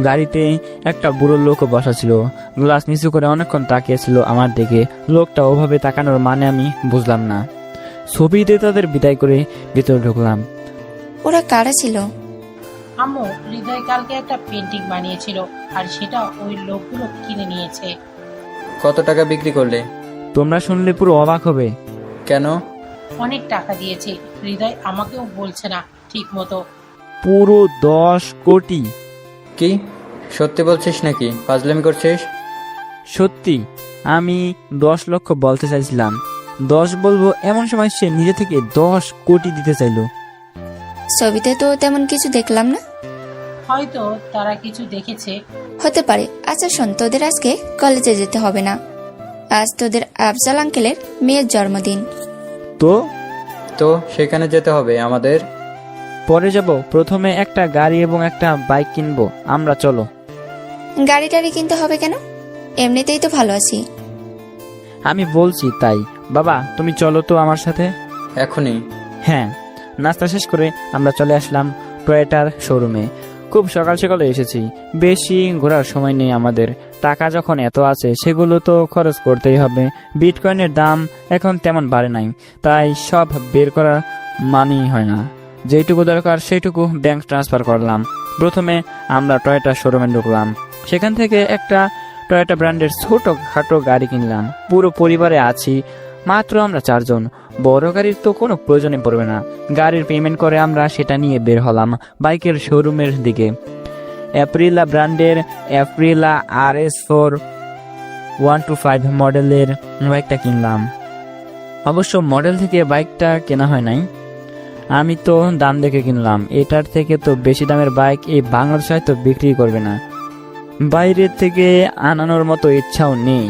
A: গাড়িতে একটা বুড়ো লোকও বসা ছিল, গ্লাস নিচু করে অনেকক্ষণ তাকিয়েছিল আমার দিকে। লোকটা ওভাবে তাকানোর মানে আমি বুঝলাম না। ছবিতে তাদের বিদায় করে ভিতরে ঢুকলাম।
E: ওরা কারা ছিল?
J: আম্মু, হৃদয় কালকে একটা পেন্টিং বানিয়েছিল আর সেটা ওই লোকগুলো কিনে নিয়েছে।
K: কত টাকা বিক্রি করলে?
A: তোমরা শুনলে পুরো অবাক হবে।
K: কেন?
J: অনেক টাকা দিয়েছে, হৃদয় আমাকেও বলছে না ঠিক মতো।
A: পুরো 10 কোটি।
K: কি সত্যি বলছিস নাকি ফাজলামি করছিস?
A: সত্যি, আমি 10 লক্ষ বলতে চাইছিলাম, 10 বলবো এমন সময় সে নিজে থেকে 10 কোটি দিতে চাইলো।
E: ছবিতে তো তেমন কিছু দেখলাম না।
J: হয়তো তারা কিছু দেখেছে।
E: হতে পারে। আচ্ছা শোন, তোদের আজকে কলেজে যেতে হবে না, আজ তোদের আফজাল আঙ্কেলের মেয়ের জন্মদিন।
A: তো
K: তো সেখানে যেতে হবে আমাদের?
A: পরে যাব, প্রথমে একটা গাড়ি এবং একটা বাইক কিনবো আমরা, চলো।
E: গাড়ি টাড়ি কিনতে হবে কেন? এমনিতেই তো ভালো আছি।
A: আমি বলছি তাই। বাবা, তুমি চলো তো আমার সাথে।
K: এখনই?
A: হ্যাঁ। নাস্তা শেষ করে আমরা চলে আসলাম টয়োটার শোরুমে। খুব সকাল সকালে এসেছি, বেশি ঘোরার সময় নেই আমাদের। টাকা যখন এত আছে সেগুলো তো খরচ করতেই হবে। বিটকয়েনের দাম এখন তেমন বাড়ে নাই, তাই সব বের করা মানেই হয় না। যেটুকু দরকার সেইটুকু ব্যাংক ট্রান্সফার করলাম। প্রথমে আমরা টয়োটা শোরুমে ঢুকলাম, সেখান থেকে একটা টয়োটা ব্র্যান্ডের ছোট খাটো গাড়ি কিনলাম। পুরো পরিবারে আছি, মাত্র আমরা 4 জন। বড় গাড়ির তো কোনো প্রয়োজনই পড়বে না। গাড়ির পেমেন্ট করে আমরা সেটা নিয়ে বের হলাম বাইকের শোরুমের দিকে। অ্যাপ্রিলা ব্র্যান্ডের অ্যাপ্রিলা RS4 125 মডেলের বাইকটা কিনলাম। অবশ্য মডেল থেকে বাইকটা কেনা হয় নাই, আমি তো দাম দেখে কিনলাম। এটার থেকে তো বেশি দামের বাইক এই বাংলাদেশে হয়তো বিক্রি করবে না। বাইরের থেকে আনানোর মতো ইচ্ছাও নেই।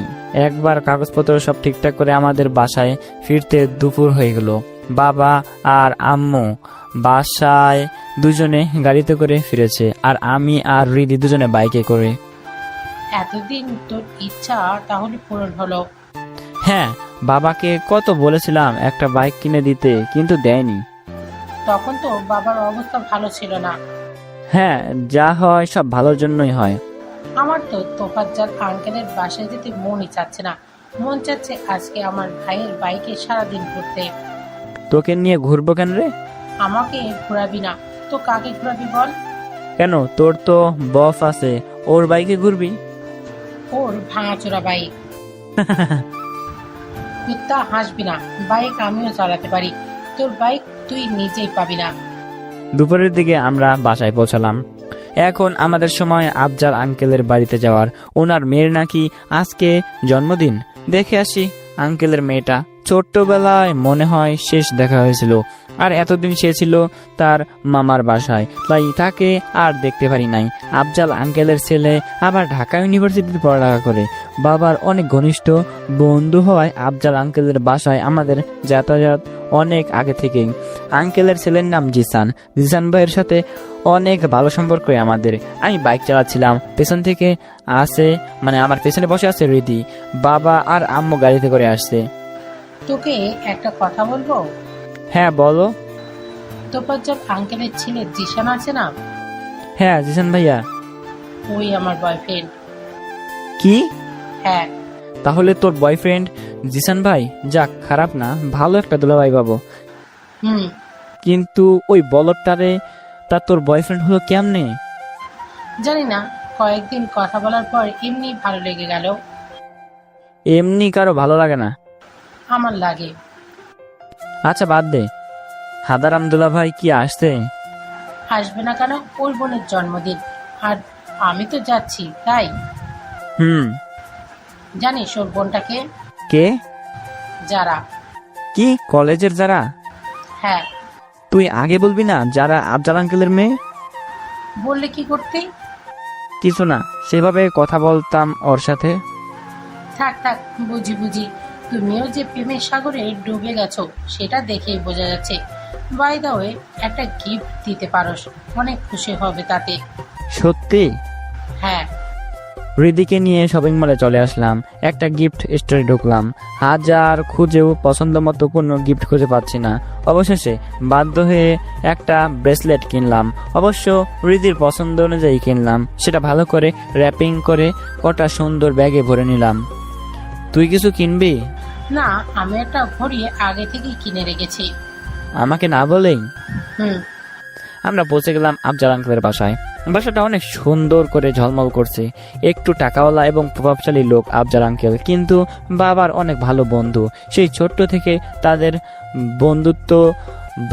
A: একবার কাগজপত্র সব ঠিকঠাক করে আমাদের বাসায় ফিরতে দুপুর হয়ে গেল। বাবা আর আম্মু বাসায় দুজনে গাড়িতে করে ফিরেছে, আর আমি আর রিদি দুজনে বাইকে করে।
J: এতদিন তোর ইচ্ছা তাহলে পূরণ হলো।
A: হ্যাঁ, বাবাকে কত বলেছিলাম একটা বাইক কিনে দিতে, কিন্তু দেয়নি।
J: তখন তো বাবার অবস্থা ভালো ছিল না।
A: হ্যাঁ, যা হয় সব ভালোর জন্যই হয়।
J: আমার তো তোফাজ্জল আঙ্কেলের বাসায় যেতে মনই চাচ্ছে না। মন চাচ্ছে আজকে আমার ভাইয়ের বাইকে সারাদিন ঘুরতে।
A: তোকে নিয়ে ঘুরবো কেন রে?
J: আমাকে ঘোরাবি না তো কাকে ঘোরাবি বল?
A: কেন, তোর তো বস আছে, ওর বাইকে ঘুরবি।
J: ওর ভাঙাচোরা বাইক। কুত্তা, হাসবি না, বাইক আমিও চালাতে পারি, তোর বাইক তুই নিজেই পাবি না।
A: দুপুরের দিকে আমরা বাসায় পৌঁছালাম। এখন আমাদের সময় আফজাল আঙ্কেলের বাড়িতে যাওয়ার। ওনার মেয়ের নাকি আজকে জন্মদিন। দেখে আসি আঙ্কেলের মেয়েটা। ছোট্টবেলায় মনে হয় শেষ দেখা হয়েছিল, আর এতদিন সে ছিল তার মামার বাসায়, তাই তাকে আর দেখতে পারি নাই। আফজাল আঙ্কেলের ছেলে আবার ঢাকা ইউনিভার্সিটিতে পড়ালেখা করে। বাবার অনেক ঘনিষ্ঠ বন্ধু হওয়ায় আফজাল আঙ্কেলের বাসায় আমাদের যাতায়াত অনেক আগে থেকেই। আঙ্কেলের ছেলের নাম জিসান। জিসান ভাইয়ের সাথে অনেক ভালো সম্পর্ক আমাদের। আমি বাইক চালাচ্ছিলাম, পেছন থেকে আমার পেছনে বসে আছে রিদি। বাবা আর আম্মু গাড়িতে করে আসছে।
J: তোকে একটা কথা বলবো?
A: হ্যাঁ বলো।
J: তোফাজ্জল আঙ্কেলের ছেলে জিসান আছে না?
A: হ্যাঁ, জিসান ভাইয়া।
J: ওই আমার বয়ফ্রেন্ড।
A: কি?
J: হ্যাঁ।
A: তাহলে তোর বয়ফ্রেন্ড জিসান ভাই? যাক, খারাপ না, ভালো একটা দুলাভাই পাবো। কিন্তু ওই বলদটারে তা তোর বয়ফ্রেন্ড হলো কেমনে?
J: জানি না, কয়েকদিন কথা বলার পর এমনি ভালো লেগে গেল।
A: এমনি কারো ভালো লাগে না।
J: আমার লাগে।
A: আচ্ছা বাদ দে, হাদার আমদুল্লাহ ভাই কি আসছে?
J: আসবে না কেন? ওর বোনের জন্মদিন, আর আমি তো যাচ্ছি তাই।
A: হুম।
J: জানিস ওর বোনটাকে?
A: কে?
J: যারা।
A: কি কলেজের যারা?
J: হ্যাঁ।
A: তুই আগে বলবি না যারা আফজাল আঙ্কেলের মেয়ে?
J: বললে কি করতে?
A: কিছু না, সেভাবে কথা বলতাম ওর সাথে।
J: থাক থাক, বুঝি বুঝি। তুমিও যে প্রেমের সাগরে ডুবে গেছো সেটা দেখেই বোঝা যাচ্ছে। বাই দা ওয়ে, একটা গিফট দিতে পারোস, অনেক খুশি হবে তাতে।
A: সত্যি?
J: হ্যাঁ।
A: রিদিকে নিয়ে শপিং মলে চলে আসলাম। একটা গিফট স্টোরে ঢুকলাম। হাজার খুঁজেও পছন্দ মতো কোনো গিফট খুঁজে পাচ্ছি না। অবশেষে বাধ্য হয়ে একটা ব্রেসলেট কিনলাম। অবশ্য রিদির পছন্দ অনুযায়ী কিনলাম। সেটা ভালো করে র্যাপিং করে কটা সুন্দর ব্যাগে ভরে নিলাম। তুই কিছু কিনবি?
J: না, আমি একটা ঘড়ি আগে থেকেই কিনে রেখেছি।
A: আমাকে না বলেই?
J: হুম।
A: আমরা পৌঁছে গেলাম আফজাল আঙ্কেলের বাসায়। বাসাটা অনেক সুন্দর করে ঝলমল করছে। একটু টাকাওয়ালা এবং প্রভাবশালী লোক আফজাল আঙ্কেল, কিন্তু বাবার অনেক ভালো বন্ধু। সেই ছোট্ট থেকে তাদের বন্ধুত্ব।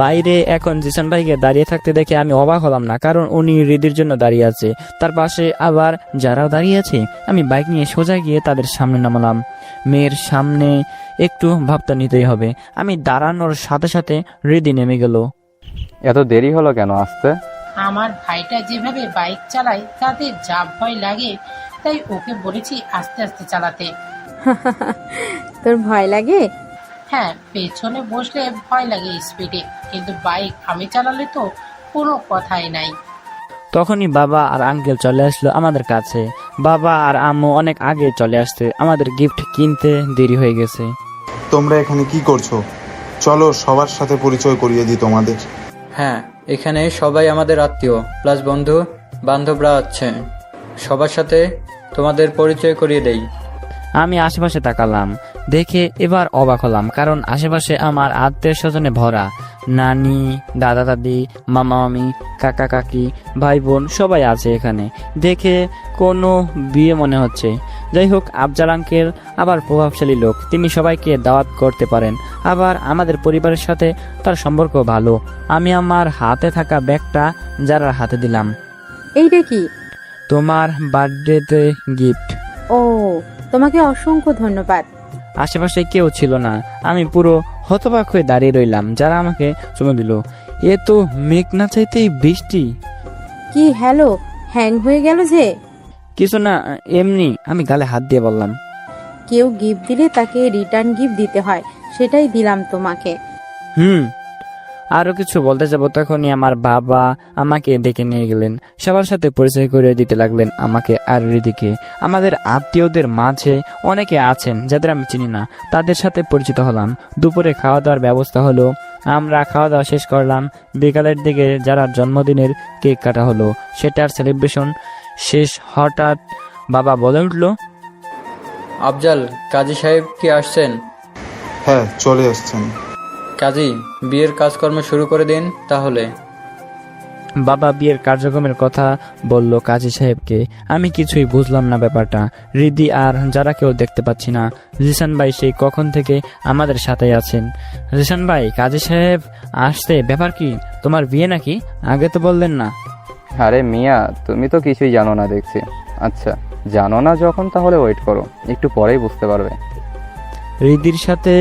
A: বাইরে এখন জিসান ভাইকে দাঁড়িয়ে থাকতে দেখে আমি অবাক হলাম না, কারণ উনি রিদির জন্য দাঁড়িয়ে আছে। তার পাশে আবার যারাও দাঁড়িয়ে আছে। আমি বাইক নিয়ে সোজা গিয়ে তাদের সামনে নামলাম। মেয়ের সামনে একটু ভাবতে নিতেই হবে। আমি দাঁড়ানোর সাথে সাথে রিদি নেমে গেল।
N: এত দেরি হলো কেন আসতে?
J: আমার ভাইটা যেভাবে বাইক চালায় তাতে যা ভয় লাগে, তাই ওকে বলেছি আস্তে আস্তে চালাতে।
L: তোর ভয় লাগে?
J: হ্যাঁ, পেছনে বসলে ভয় লাগে স্পিডে, কিন্তু বাইক আমি চালালে তো কোনো কথাই নাই।
A: তখনই বাবা আর আঙ্কেল চলে আসলো আমাদের কাছে। বাবা আর আম্মু অনেক আগে চলে আসছে, আমাদের গিফট কিনতে দেরি হয়ে গেছে।
H: তোমরা এখানে কি করছো? চলো সবার সাথে পরিচয় করিয়ে দিই তোমাদের।
K: হ্যাঁ, এখানে সবাই আমাদের আত্মীয় প্লাস বন্ধু বান্ধবরা আছে। সবার সাথে তোমাদের পরিচয় করিয়ে দেই।
A: আমি আশেপাশে তাকালাম, দেখে এবার অবাক হলাম, কারণ আশেপাশে আমার আত্মীয় স্বজনে ভরা। নানি, দাদা দাদি, মামা মামি, কাকা কাকি, ভাই বোন সবাই আছে এখানে। দেখে কোনো বিয়ে মনে হচ্ছে। যাই হোক, আফজাল আঙ্কেল আবার প্রভাবশালী লোক, তিনি সবাইকে দাওয়াত করতে পারেন। আবার আমাদের পরিবারের সাথে তার সম্পর্ক ভালো। আমি আমার হাতে থাকা ব্যাগটা যারার হাতে দিলাম।
L: এইটা কি?
A: তোমার বার্থডেতে গিফট।
L: ও, তোমাকে অসংখ্য ধন্যবাদ।
A: আশেপাশে কেউ ছিল না, আমি পুরো হতবাক হয়ে দাঁড়িয়ে রইলাম। যারা আমাকে চুমু দিল। এ তো মেঘ না চাইতেই বৃষ্টি।
L: কি হ্যালো, হ্যাং হয়ে গেল যে?
A: কিছু না, এমনি। আমি গালে হাত দিয়ে বললাম।
L: কেউ গিফট দিলে তাকে রিটার্ন গিফট দিতে হয়, সেটাই দিলাম তোমাকে।
A: আরো কিছু বলতে যাবো, তখনই আমার বাবা আমাকে ডেকে নিয়ে গেলেন। সবার সাথে পরিচয় করে দিতে লাগলেন আমাকে আর রিদিকে। আমাদের আত্মীয়দের মাঝে অনেকে আছেন যাদের আমি চিনি না, তাদের সাথে পরিচিত হলাম। দুপুরে খাওয়া দাওয়ার ব্যবস্থা হলো। আমরা খাওয়া দাওয়া শেষ করলাম। বিকালের দিকে যারা জন্মদিনের কেক কাটা হলো, সেটার সেলিব্রেশন শেষ। হঠাৎ বাবা বলে উঠল,
K: আফজাল, কাজী সাহেব কি আসছেন?
H: হ্যাঁ, চলে আসছেন।
K: কাজী, বিয়ের কাজকর্ম শুরু করে দিন তাহলে।
A: বাবা বিয়ের কার্যক্রমের কথা বলল কাজী সাহেবকে। আমি কিছুই বুঝলাম না ব্যাপারটা। রিদি আর যারা কেউ দেখতে পাচ্ছি না। জিসান ভাই সেই কখন থেকে আমাদের সাথে আছেন। জিসান ভাই, কাজী সাহেব আসছে, ব্যাপার কি? তোমার বিয়ে নাকি? আগে তো বললেন না।
N: আরে মিয়া, তুমি তো কিছুই জানো না দেখছি। আচ্ছা, জানো না যখন, তাহলে ওয়েট করো, একটু পরেই বুঝতে পারবে।
A: রিদির সাথে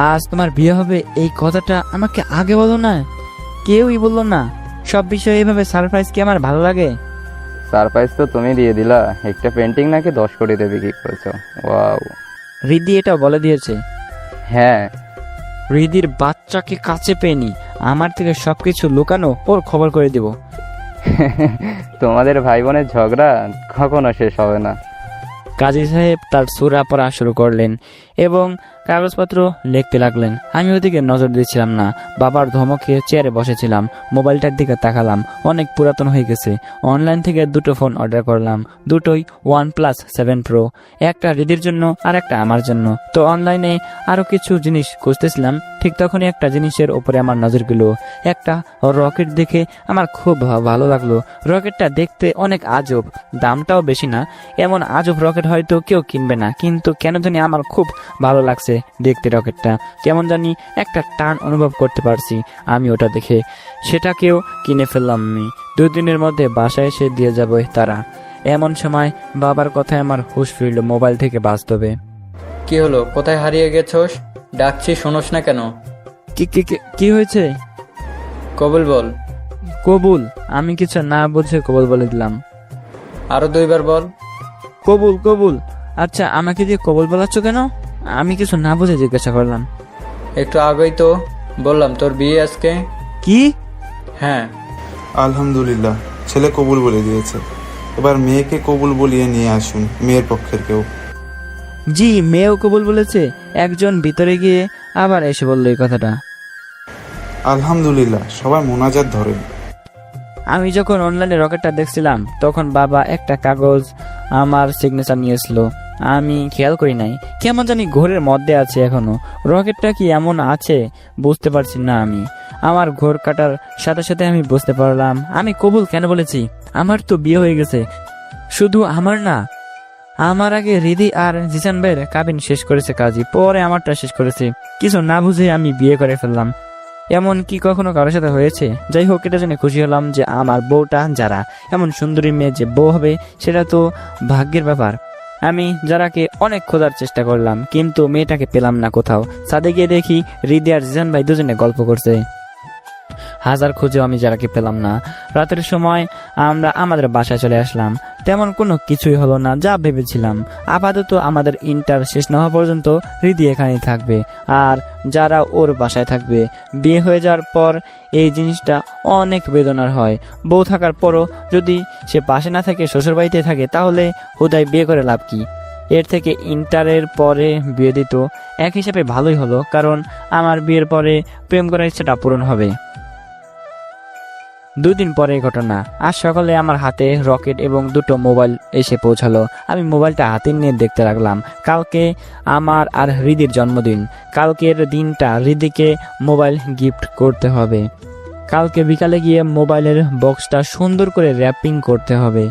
A: আজ তোমার বিয়ে হবে, এই কথাটা আমাকে আগে বলো না। কেউই বললো না। সব বিষয়ে এইভাবে সারপ্রাইজ কি আমার ভালো লাগে?
N: সারপ্রাইজ তো তুমি দিয়ে দিলা। একটা পেন্টিং নাকি 10 কোটিতে বিক্রি করেছো। ওয়াও।
A: রিদি এটাও বলে দিয়েছে?
N: হ্যাঁ।
A: রিদির বাচ্চাকে কাছে পেনি, আমার থেকে সবকিছু লুকানো ওর খবর করে দিব।
N: তোমাদের ভাই বোনের ঝগড়া কখনো শেষ হবে না।
A: কাজী সাহেব তার সূরা পড়া শুরু করলেন এবং কাগজপত্র লিখতে লাগলেন। আমি ওদিকে নজর দিচ্ছিলাম না। বাবার ধমকে চেয়ারে বসেছিলাম। মোবাইলটার দিকে তাকালাম, অনেক পুরাতন হয়ে গেছে। অনলাইন থেকে দুটো ফোন অর্ডার করলাম, দুটোই OnePlus 7 Pro। একটা রিদির জন্য আর একটা আমার জন্য। তো অনলাইনে আরো কিছু জিনিস খুঁজতেছিলাম, ঠিক তখনই একটা জিনিসের উপরে আমার নজর গেল। একটা রকেট দেখে আমার খুব ভালো লাগলো। রকেটটা দেখতে অনেক আজব, দামটাও বেশি না। এমন আজব রকেট হয়তো কেউ কিনবে না, কিন্তু কেন জানি আমার খুব ভালো লাগছে দেখতে রকেটটা। কেমন জানি একটা টান অনুভব করতে পারছি আমি ওটা দেখে। সেটাকেও কিনে ফেললাম আমি। 2 দিনের মধ্যে বাসায় এসে দিয়ে যাবে তারা। এমন সময় বাবার কথায় আমার হুঁশ ফিরল মোবাইল থেকে বাস্তবে।
K: কি হলো, কোথায় হারিয়ে গেছোস? ডাকছি শোনোস না কেন?
A: কি হয়েছে?
K: কবুল বল।
A: কবুল? আমি কিছু না বুঝে কবুল বলে দিলাম।
K: আরো 2 বার বল।
A: কবুল কবুল। আচ্ছা, আমাকে দিয়ে কবুল বলাচ্ছ কেন? আমি কিছু না বুঝে জিজ্ঞাসা করলাম।
K: একটু আগেই তো বললাম তোর বিয়ে আজকে।
A: কি?
K: হ্যাঁ।
H: আলহামদুলিল্লাহ, ছেলে কবুল বলে দিয়েছে। এবার মেয়েকে কবুল বলিয়ে নিয়ে আসুন, মেয়ের পক্ষের কেউ।
A: জি, মেয়েও কবুল বলেছে। একজন ভিতরে গিয়ে আবার এসে বললো এই কথাটা।
H: আলহামদুলিল্লাহ, সবাই মোনাজাত ধরেন।
A: আমি যখন অনলাইনে রকেটটা দেখছিলাম তখন বাবা একটা কাগজ আমার সিগনেচার নিয়েছিল। আমি খেয়াল করি নাই, কেমন জানি ঘোরের মধ্যে আছে এখনো। রকেটটা কি এমন আছে বুঝতে পারছি না আমি। আমার ঘোর কাটার সাথে সাথে আমি বুঝতে পারলাম আমি কবুল কেন বলেছি। আমার তো বিয়ে হয়ে গেছে। শুধু আমার না, আমার আগে রিদি আর জিসান ভাইয়ের কাবিন শেষ করেছে কাজী, পরে আমারটা শেষ করেছে। কিছু না বুঝে আমি বিয়ে করে ফেললাম। এমন কি কখনো কারোর সাথে হয়েছে? যাই হোক, এটা জেনে খুশি হলাম যে আমার বউটা যারা, এমন সুন্দরী মেয়ে যে বউ হবে সেটা তো ভাগ্যের ব্যাপার। আমি যারাকে অনেক খোঁজার চেষ্টা করলাম, কিন্তু মেয়েটাকে পেলাম না কোথাও। ছাদে গিয়ে দেখি রিদি আর জিসান ভাই দুজনে গল্প করছে। হাজার খুঁজেও আমি যারাকে পেলাম না। রাতের সময় আমরা আমাদের বাসায় চলে আসলাম। তেমন কোনো কিছুই হলো না যা ভেবেছিলাম। আপাতত আমাদের ইন্টার শেষ না হওয়া পর্যন্ত হৃদি এখানেই থাকবে, আর যারা ওর বাসায় থাকবে। বিয়ে হয়ে যাওয়ার পর এই জিনিসটা অনেক বেদনার হয়। বউ থাকার পরও যদি সে পাশে না থাকে, শ্বশুরবাড়িতে থাকে, তাহলে হুদায় বিয়ে করে লাভ কি? এর থেকে ইন্টারের পরে বিয়ে দিত এক হিসাবে ভালোই হলো, কারণ আমার বিয়ের পরে প্রেম করার ইচ্ছাটা পূরণ হবে। 2 দিন পরে ঘটনা। আজ সকালে আমার হাতে রকেট এবং 2টো মোবাইল এসে পৌঁছালো। আমি মোবাইলটা হাতে নিয়ে দেখতে লাগলাম। কালকে আমার আর হৃদির জন্মদিন। কালকের দিনটা হৃদিকে মোবাইল গিফট করতে হবে। কালকে বিকালে গিয়ে মোবাইলের বক্সটা সুন্দর করে র্যাপিং করতে হবে।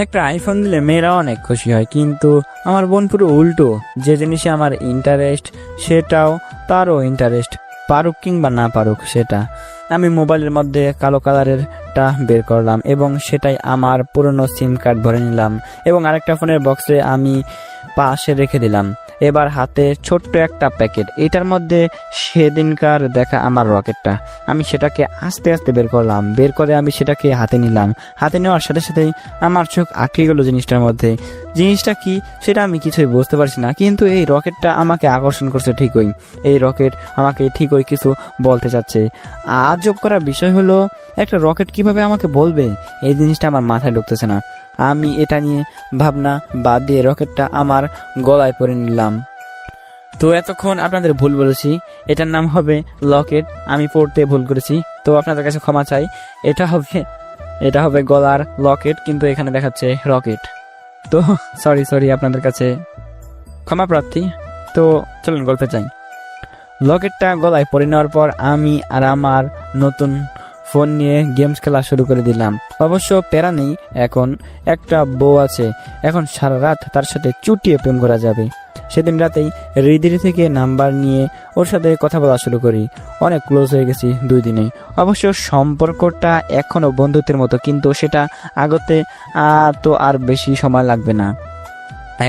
A: একটা আইফোন দিলে মেয়েরা অনেক খুশি হয়, কিন্তু আমার বোন পুরো উল্টো। যে জিনিসে আমার ইন্টারেস্ট সেটাও তারও ইন্টারেস্ট, পারুক কিংবা না পারুক সেটা। আমি মোবাইলের মধ্যে কালো কালারেরটা বের করলাম এবং সেটাই আমার পুরনো সিম কার্ড ভরে নিলাম এবং আরেকটা ফোনের বক্সে আমি পাশে রেখে দিলাম। এবার হাতে ছোট্ট একটা প্যাকেট, এটার মধ্যে সেদিনকার দেখা আমার রকেটটা। আমি সেটাকে আস্তে আস্তে বের করলাম। বের করে আমি সেটাকে হাতে নিলাম। হাতে নেওয়ার সাথে সাথেই আমার চোখ আটকে গেল জিনিসটার মধ্যে। জিনিসটা কি সেটা আমি কিছুই বুঝতে পারছি না, কিন্তু এই রকেটটা আমাকে আকর্ষণ করছে ঠিকই। এই রকেট আমাকে ঠিকই কিছু বলতে চাচ্ছে। আজব করার বিষয় হলো, একটা রকেট কিভাবে আমাকে বলবে, এই জিনিসটা আমার মাথায় ঢুকতেছে না। আমি এটা নিয়ে ভাবনা বাদ দিয়ে রকেটটা আমার গলায় পরে নিলাম। তো এতক্ষণ আপনাদের ভুল বলেছি, এটার নাম হবে লকেট। আমি পড়তে ভুল করেছি, তো আপনাদের কাছে ক্ষমা চাই। এটা হবে গলার লকেট, কিন্তু এখানে দেখাচ্ছে রকেট। তো সরি আপনাদের কাছে ক্ষমা প্রার্থী। তো চলুন গল্পে যাই। লকেটটা গলায় পরে নেওয়ার পর আমি আর আমার নতুন ফোন নিয়ে গেমস খেলা শুরু করে দিলাম। অবশ্য প্যারা নেই, এখন একটা বউ আছে, এখন সারা রাত তার সাথে চুটিয়ে প্রেম করা যাবে। সেদিন রাতেই হৃদির থেকে নাম্বার নিয়ে ওর সাথে কথা বলা শুরু করি। অনেক ক্লোজ হয়ে গেছি 2 দিনে। অবশ্য সম্পর্কটা এখনো বন্ধুত্বের মতো, কিন্তু সেটা আগতে তো আর বেশি সময় লাগবে না।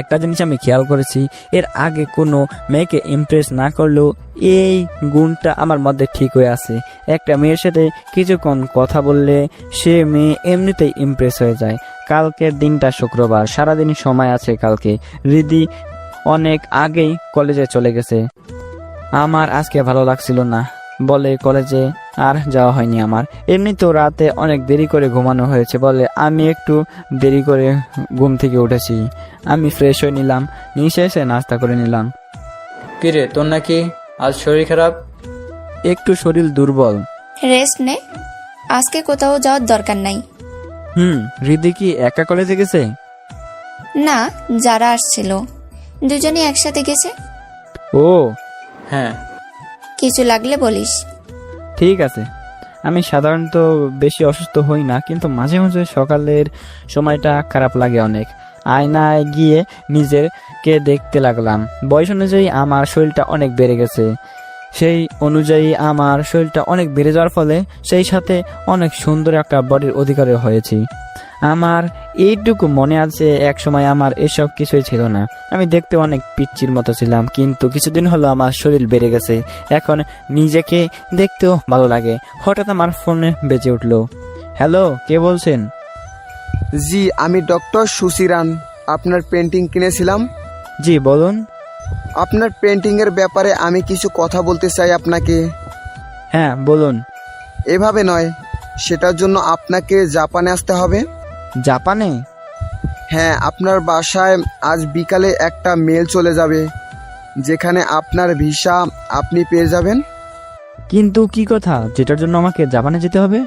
A: একটা জিনিস আমি খেয়াল করেছি, এর আগে কোনো মেয়েকে ইমপ্রেস না করলেও এই গুণটা আমার মধ্যে ঠিক হয়ে আছে। একটা মেয়ের সাথে কিছুক্ষণ কথা বললে সে মেয়ে এমনিতেই ইমপ্রেস হয়ে যায়। কালকের দিনটা শুক্রবার, সারাদিন সময় আছে কালকে। হৃদি অনেক আগেই কলেজে চলে গেছে। আমার আজকে ভালো লাগছিল না বলে কলেজে আর যাওয়া হয়নি আমার। এমনি তো রাতে অনেক দেরি করে ঘুমানো হয়েছে বলে আমি একটু দেরি করে ঘুম থেকে উঠেছি। আমি ফ্রেশ হয়ে নিলাম, নিচে এসে নাস্তা করে নিলাম।
K: কিরে, তোর নাকি আজ শরীর খারাপ?
A: একটু শরীর দুর্বল।
E: রেস্ট নে, আজকে কোথাও যাওয়ার দরকার নাই।
A: হৃদি কি একা কলেজে গেছে?
E: না, যারা আসছিল দুজনে একসাথে গেছে।
A: ও
K: হ্যাঁ।
E: কিছু লাগলে বলিস।
A: ঠিক আছে। আমি সাধারণত বেশি অসুস্থ হই না, কিন্তু মাঝে মাঝে সকালের সময়টা খারাপ লাগে অনেক। আয়নায় গিয়ে নিজেকে দেখতে লাগলাম। বয়স অনুযায়ী আমার শরীরটা অনেক বেড়ে গেছে। সেই অনুযায়ী আমার শরীরটা অনেক বেড়ে যাওয়ার ফলে সেই সাথে অনেক সুন্দর একটা বডির অধিকারী হয়েছি। আমার এইটুকু মনে আছে, এক সময় আমার এসব কিছুই ছিল না। আমি দেখতে অনেক পিচ্চির মতো ছিলাম, কিন্তু কিছুদিন হলো আমার শরীর বেড়ে গেছে। এখন নিজেকে দেখতেও ভালো লাগে। হঠাৎ আমার ফোনে বেজে উঠলো। হ্যালো, কে বলছেন?
M: জি, আমি ডক্টর সুশিরান। আপনার পেন্টিং কিনেছিলাম।
A: জি বলুন।
M: আপনার পেন্টিংয়ের ব্যাপারে আমি কিছু কথা বলতে চাই আপনাকে।
A: হ্যাঁ বলুন।
M: এভাবে নয়, সেটার জন্য আপনাকে জাপানে আসতে হবে।
A: জাপানে?
M: হ্যাঁ, আপনার বাসায় আজ বিকালে একটা মেল চলে যাবে, যেখানে আপনার ভিসা আপনি পেয়ে যাবেন।
A: কিন্তু কি কথা যেটার জন্য আমাকে জাপানে যেতে হবে?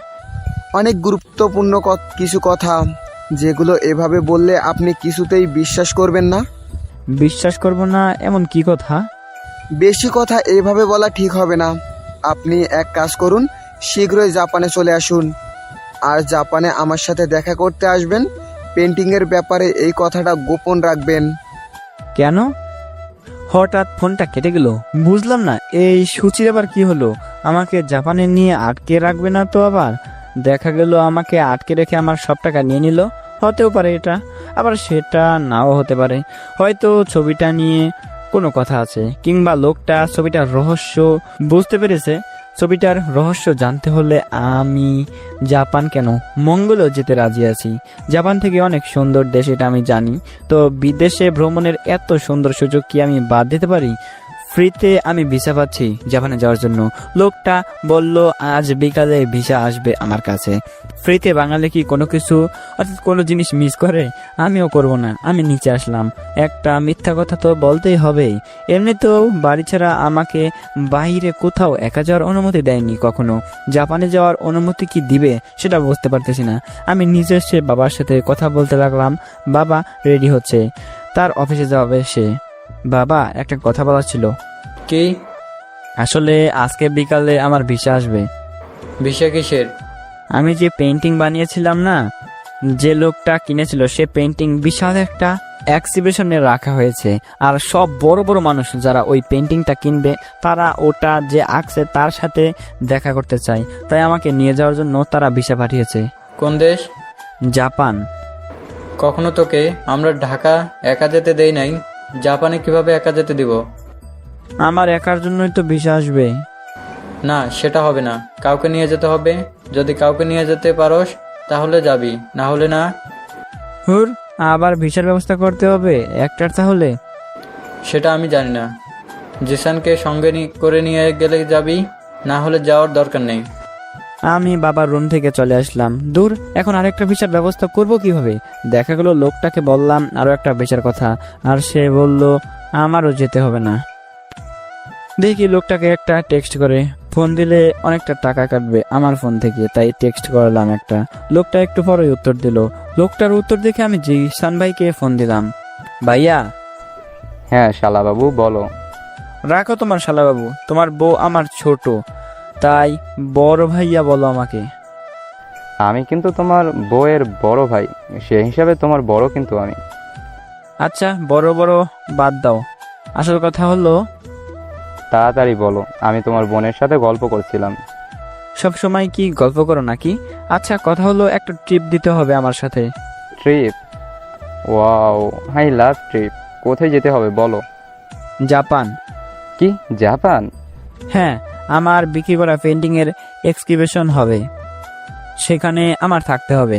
M: অনেক গুরুত্বপূর্ণ কিছু কথা, যেগুলো এভাবে বললে আপনি কিছুতেই বিশ্বাস করবেন না।
A: বিশ্বাস করব না? এমন কি কথা?
M: বেশি কথা এইভাবে বলা ঠিক হবে না। আপনি এক কাজ করুন, শীঘ্রই জাপানে চলে আসুন। আর জাপানে আমার সাথে দেখা করতে আসবেন। পেন্টিংয়ের ব্যাপারে এই কথাটা গোপন রাখবেন।
A: কেন? হঠাৎ ফোনটা কেটে গেল, বুঝলাম না। এই সূচির আবার কি হলো? আমাকে জাপানে নিয়ে আটকে রাখবে না তো? আবার দেখা গেল আমাকে আটকে রেখে আমার সব টাকা নিয়ে নিল। হতেও পারে এটা, আবার সেটা নাও হতে পারে। হয়তো ছবিটা নিয়ে কোনো কথা আছে, কিংবা লোকটা ছবিটার রহস্য বুঝতে পেরেছে। ছবিটার রহস্য জানতে হলে আমি জাপান কেন, মঙ্গলও যেতে রাজি আছি। জাপান থেকে অনেক সুন্দর দেশ, এটা আমি জানি। তো বিদেশে ভ্রমণের এত সুন্দর সুযোগ কি আমি বাদ দিতে পারি? ফ্রিতে আমি ভিসা পাচ্ছি জাপানে যাওয়ার জন্য। লোকটা বলল আজ বিকালে ভিসা আসবে আমার কাছে। ফ্রিতে বাঙালি কি কোনো কিছু অর্থাৎ কোনো জিনিস মিস করে? আমিও করব না। আমি নিচে আসলাম। একটা মিথ্যা কথা তো বলতেই হবে। এমনিতেও বাড়ি ছাড়া আমাকে বাইরে কোথাও একা যাওয়ার অনুমতি দেয়নি কখনো। জাপানে যাওয়ার অনুমতি কি দিবে সেটা বুঝতে পারতেছি না। আমি নিজে এসে বাবার সাথে কথা বলতে লাগলাম। বাবা রেডি হচ্ছে, তার অফিসে যাবে সে। বাবা, একটা কথা বলার ছিল।
K: কি?
A: আসলে আজকে বিকালে আমার ভিসা আসবে।
K: ভিসা কিসের?
A: আমি যে পেন্টিং বানিয়েছিলাম না, যে লোকটা কিনেছিল সে পেন্টিং বিশাল একটা এক্সিবিশনে রাখা হয়েছে। আর সব বড় বড় মানুষ যারা ওই পেন্টিংটা কিনবে, তারা ওটা যে আঁকছে তার সাথে দেখা করতে চায়। তাই আমাকে নিয়ে যাওয়ার জন্য তারা ভিসা পাঠিয়েছে।
K: কোন দেশ?
A: জাপান।
K: কখনো তোকে আমরা ঢাকা একা যেতে দেই নাই, জাপানে কিভাবে একা যেতে দিব?
A: আমার একার জন্যই তো ভিসা আসবে।
K: না, সেটা হবে না, কাউকে নিয়ে যেতে হবে। যদি কাউকে নিয়ে যেতে পারোস তাহলে যাবি, না হলে না।
A: হুর, আবার ভিসার ব্যবস্থা করতে হবে একটার? তাহলে
K: সেটা আমি জানি না। জিসানকে সঙ্গে করে নিয়ে গেলে যাবি, না হলে যাওয়ার দরকার নেই।
A: আমি বাবার রুম থেকে চলে আসলাম। দূর, এখন আরেকটা ভিসার ব্যবস্থা করব কিভাবে? দেখা গেল লোকটাকে বললাম আরো একটা ভিসার কথা, আর সে বলল আমারও যেতে হবে না। দেখি লোকটাকে একটা টেক্সট করে, ফোন দিলে অনেকটা টাকা কাটবে আমার ফোন থেকে, তাই টেক্সট করলাম একটা। লোকটা একটু পরেই উত্তর দিল। লোকটার উত্তর দেখে আমি জিসান ভাইকে ফোন দিলাম। ভাইয়া।
N: হ্যাঁ শালাবাবু, বলো।
A: রাখো তোমার শালাবাবু, তোমার বউ আমার ছোট, তাই বড় ভাইয়া বলো আমাকে।
N: আমি কিন্তু তোমার বউয়ের বড় ভাই, সে হিসাবে তোমার বড় কিন্তু আমি।
A: আচ্ছা, বড় বড় বাদ দাও, আসল কথা হলো।
N: তাড়াতাড়ি বলো, আমি তোমার বোনের সাথে গল্প করছিলাম।
A: সব সময় কি গল্প করো নাকি? আচ্ছা, কথা হলো একটা ট্রিপ দিতে হবে আমার সাথে।
N: Trip? Wow, I love trip. কোথায় যেতে হবে বলো?
A: জাপান।
N: কি, জাপান?
A: হ্যাঁ, আমার বিক্রি করা পেন্টিং এর এক্সিবিশন হবে, সেখানে আমার থাকতে হবে।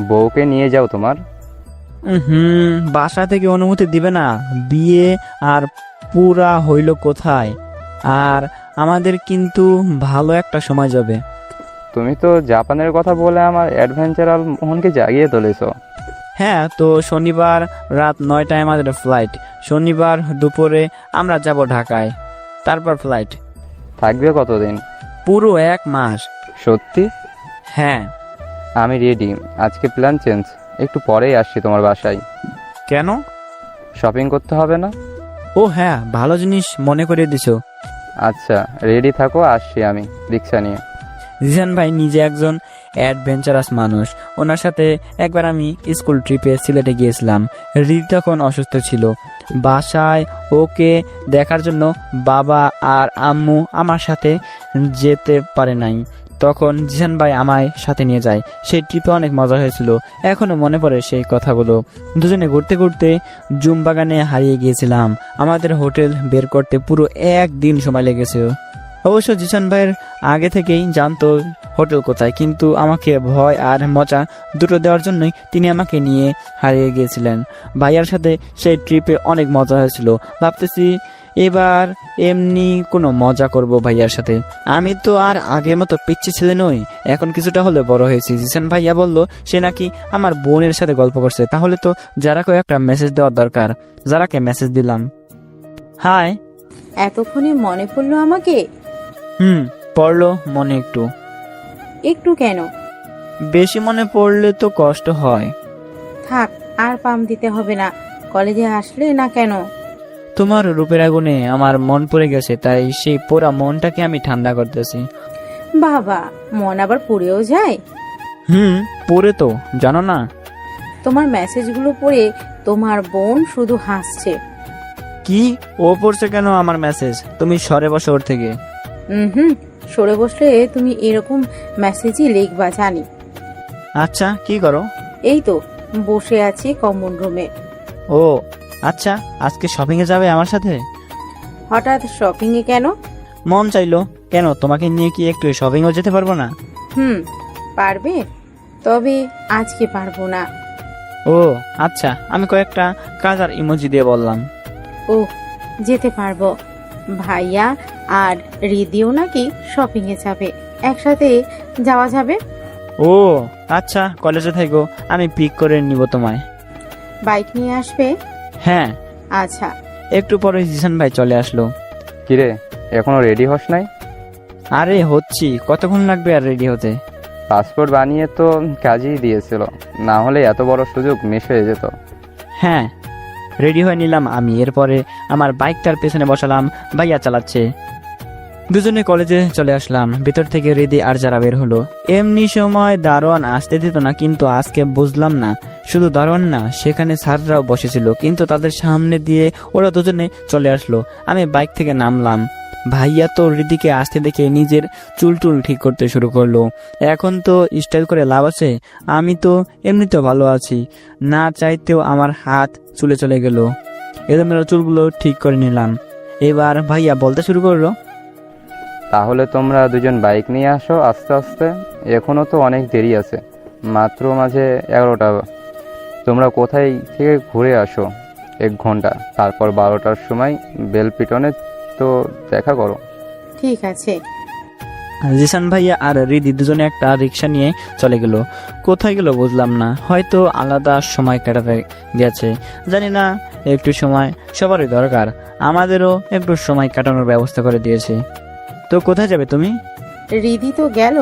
N: বউকে নিয়ে যাও তোমার।
A: বাসা থেকে অনুমতি দিবে না। বিয়ে আর পুরা হইল কোথায়? আর আমাদের কিন্তু ভালো একটা সময় যাবে।
N: তুমি তো জাপানের কথা বলে আমার অ্যাডভেঞ্চারাল মনকে জাগিয়ে তুলেছ।
A: হ্যাঁ, তো শনিবার রাত 9টায় আমাদের ফ্লাইট। শনিবার দুপুরে আমরা যাব ঢাকায়, তারপর ফ্লাইট।
N: থাকবে কতদিন?
A: পুরো 1 মাস।
N: সত্যি?
A: হ্যাঁ।
N: আমি রেডি। আজকে প্ল্যান চেঞ্জ, একটু পরেই আসছি তোমার বাসায়।
A: কেন?
N: শপিং করতে হবে না?
A: ও হ্যাঁ, ভালো জিনিস মনে করিয়ে দিছো।
N: আচ্ছা রেডি থাকো, আসছি আমি রিক্সা নিয়ে।
A: জিসান ভাই নিজে একজন অ্যাডভেঞ্চারাস মানুষ। ওনার সাথে একবার আমি স্কুল ট্রিপে সিলেটে গিয়েছিলাম। রিদি তখন অসুস্থ ছিল। বাসায় ওকে দেখার জন্য বাবা আর আম্মু আমার সাথে যেতে পারে নাই। তখন জিসান ভাই আমায় সাথে নিয়ে যায়। সেই ট্রিপে অনেক মজা হয়েছিল, এখনো মনে পড়ে সেই কথাগুলো। দুজনে ঘুরতে ঘুরতে জুম বাগানে হারিয়ে গিয়েছিলাম। আমাদের হোটেল বের করতে পুরো 1 দিন সময় লেগেছে। অবশ্য জিসান ভাইয়ের আগে থেকেই জানতো হোটেল কোথায়, কিন্তু আমাকে ভয় আর মজা দুটো দেওয়ার জন্যই তিনি আমাকে নিয়ে হারিয়ে গিয়েছিলেন। ভাইয়ার সাথে সেই ট্রিপে অনেক মজা হয়েছিল। ভাবতেছি এবার এমনি কোনো মজা করব ভাইয়ার সাথে। আমি তো আর আগের মতো পিচ্ছি ছেলে নই, এখন কিছুটা হলে বড় হয়েছি। জিসান ভাইয়া বলল সে নাকি আমার বোনের সাথে গল্প করছে। তাহলে তো যারাকে একটা মেসেজ দেওয়ার দরকার। যারাকে মেসেজ দিলাম। হাই।
L: এতক্ষণে মনে পড়লো আমাকে?
A: পড়লো মনে একটু।
L: একটু কেন?
A: বেশি মনে পড়লে তো কষ্ট হয়।
L: থাক, আর পাম দিতে হবে না। কলেজে আসলে না কেন?
A: তোমার রূপের আগুনে আমার মন পড়ে গেছে, তাই সেই পোড়া মনটাকে আমি ঠান্ডা করতেছি।
L: বাবা, মন আবার পুড়েও যায়?
A: পড়ে তো, জানো না?
L: তোমার মেসেজগুলো পড়ে তোমার বোন শুধু হাসছে।
A: কি? ও পড়ছে কেন আমার মেসেজ? তুমি সরে বসো ওর থেকে।
L: সরে বসলে তুমি এরকম মেসেজই লিখবা জানি।
A: আচ্ছা, কি করো?
L: এই তো বসে আছি কমন রুমে।
A: ও আচ্ছা, আজকে শপিং এ যাবে আমার সাথে?
L: হঠাৎ শপিং এ কেন?
A: মন চাইলো। কেন, তোমাকে নিয়ে কি একটু শপিং ও যেতে পারবো না?
L: পারবে, তবে আজকে পারবো না।
A: ও আচ্ছা, আমি কয়েকটা কাজার ইমোজি দিয়ে বললাম।
L: ও যেতে পারবো। ভাইয়া আর রিদিও নাকি শপিং এ যাবে, একসাথে যাওয়া যাবে।
A: ও আচ্ছা, কলেজে থাকো, আমি পিক করে নিব তোমায়।
L: বাইক নিয়ে আসবে?
A: হ্যাঁ।
L: আচ্ছা।
A: একটু পরে জিসান ভাই চলে আসলো।
N: কিরে, এখনো রেডি হস নাই?
A: আরে হচ্ছি, কতক্ষণ লাগবে আর রেডি হতে?
N: পাসপোর্ট বানিয়ে তো কাজই দিয়েছিল, না হলে এত বড় সুযোগ মিস হয়ে যেত।
A: হ্যাঁ, রেডি হয়ে নিলাম আমি। এরপরে আমার বাইকটার পেছনে বসালাম, ভাইয়া চালাচ্ছে। দুজনে কলেজে চলে আসলাম। ভিতর থেকে রিদি আর যারা বের হলো। এমনি সময় দারোয়ান আসতে দিত না, কিন্তু আজকে বুঝলাম না, শুধু দারোয়ান না, সেখানে স্যাররাও বসেছিল, কিন্তু তাদের সামনে দিয়ে ওরা দুজনে চলে আসলো। আমি বাইক থেকে নামলাম। ভাইয়া তো রিদিকে আসতে দেখে নিজের চুল ঠিক করতে শুরু করলো। এখন তো স্টাইল করে লাভ আছে, আমি তো এমনিতেও ভালো আছি। না চাইতেও আমার হাত চুলে চলে গেল। এলোমেলো চুলগুলো ঠিক করে নিলাম। এবার ভাইয়া বলতে শুরু করলো,
N: তাহলে তোমরা দুজন বাইক নিয়ে আসো আস্তে আস্তে, এখনো তো অনেক দেরি আছে, মাত্র মাঝে 11টা। তোমরা কোথায় থেকে ঘুরে আসো 1 ঘন্টা, তারপর 12টার সময় বেলপিটনে তো দেখা করো।
L: ঠিক আছে।
A: জিসান ভাইয়া আর রিদি দুজনে একটা রিক্সা নিয়ে চলে গেল। কোথায় গেল বুঝলাম না, হয়তো আলাদা সময় কাটাতে গেছে, জানি না। একটু সময় সবারই দরকার, আমাদেরও একটু সময় কাটানোর ব্যবস্থা করে দিয়েছে। তো কোথায় যাবে তুমি?
L: রিদি তো গেল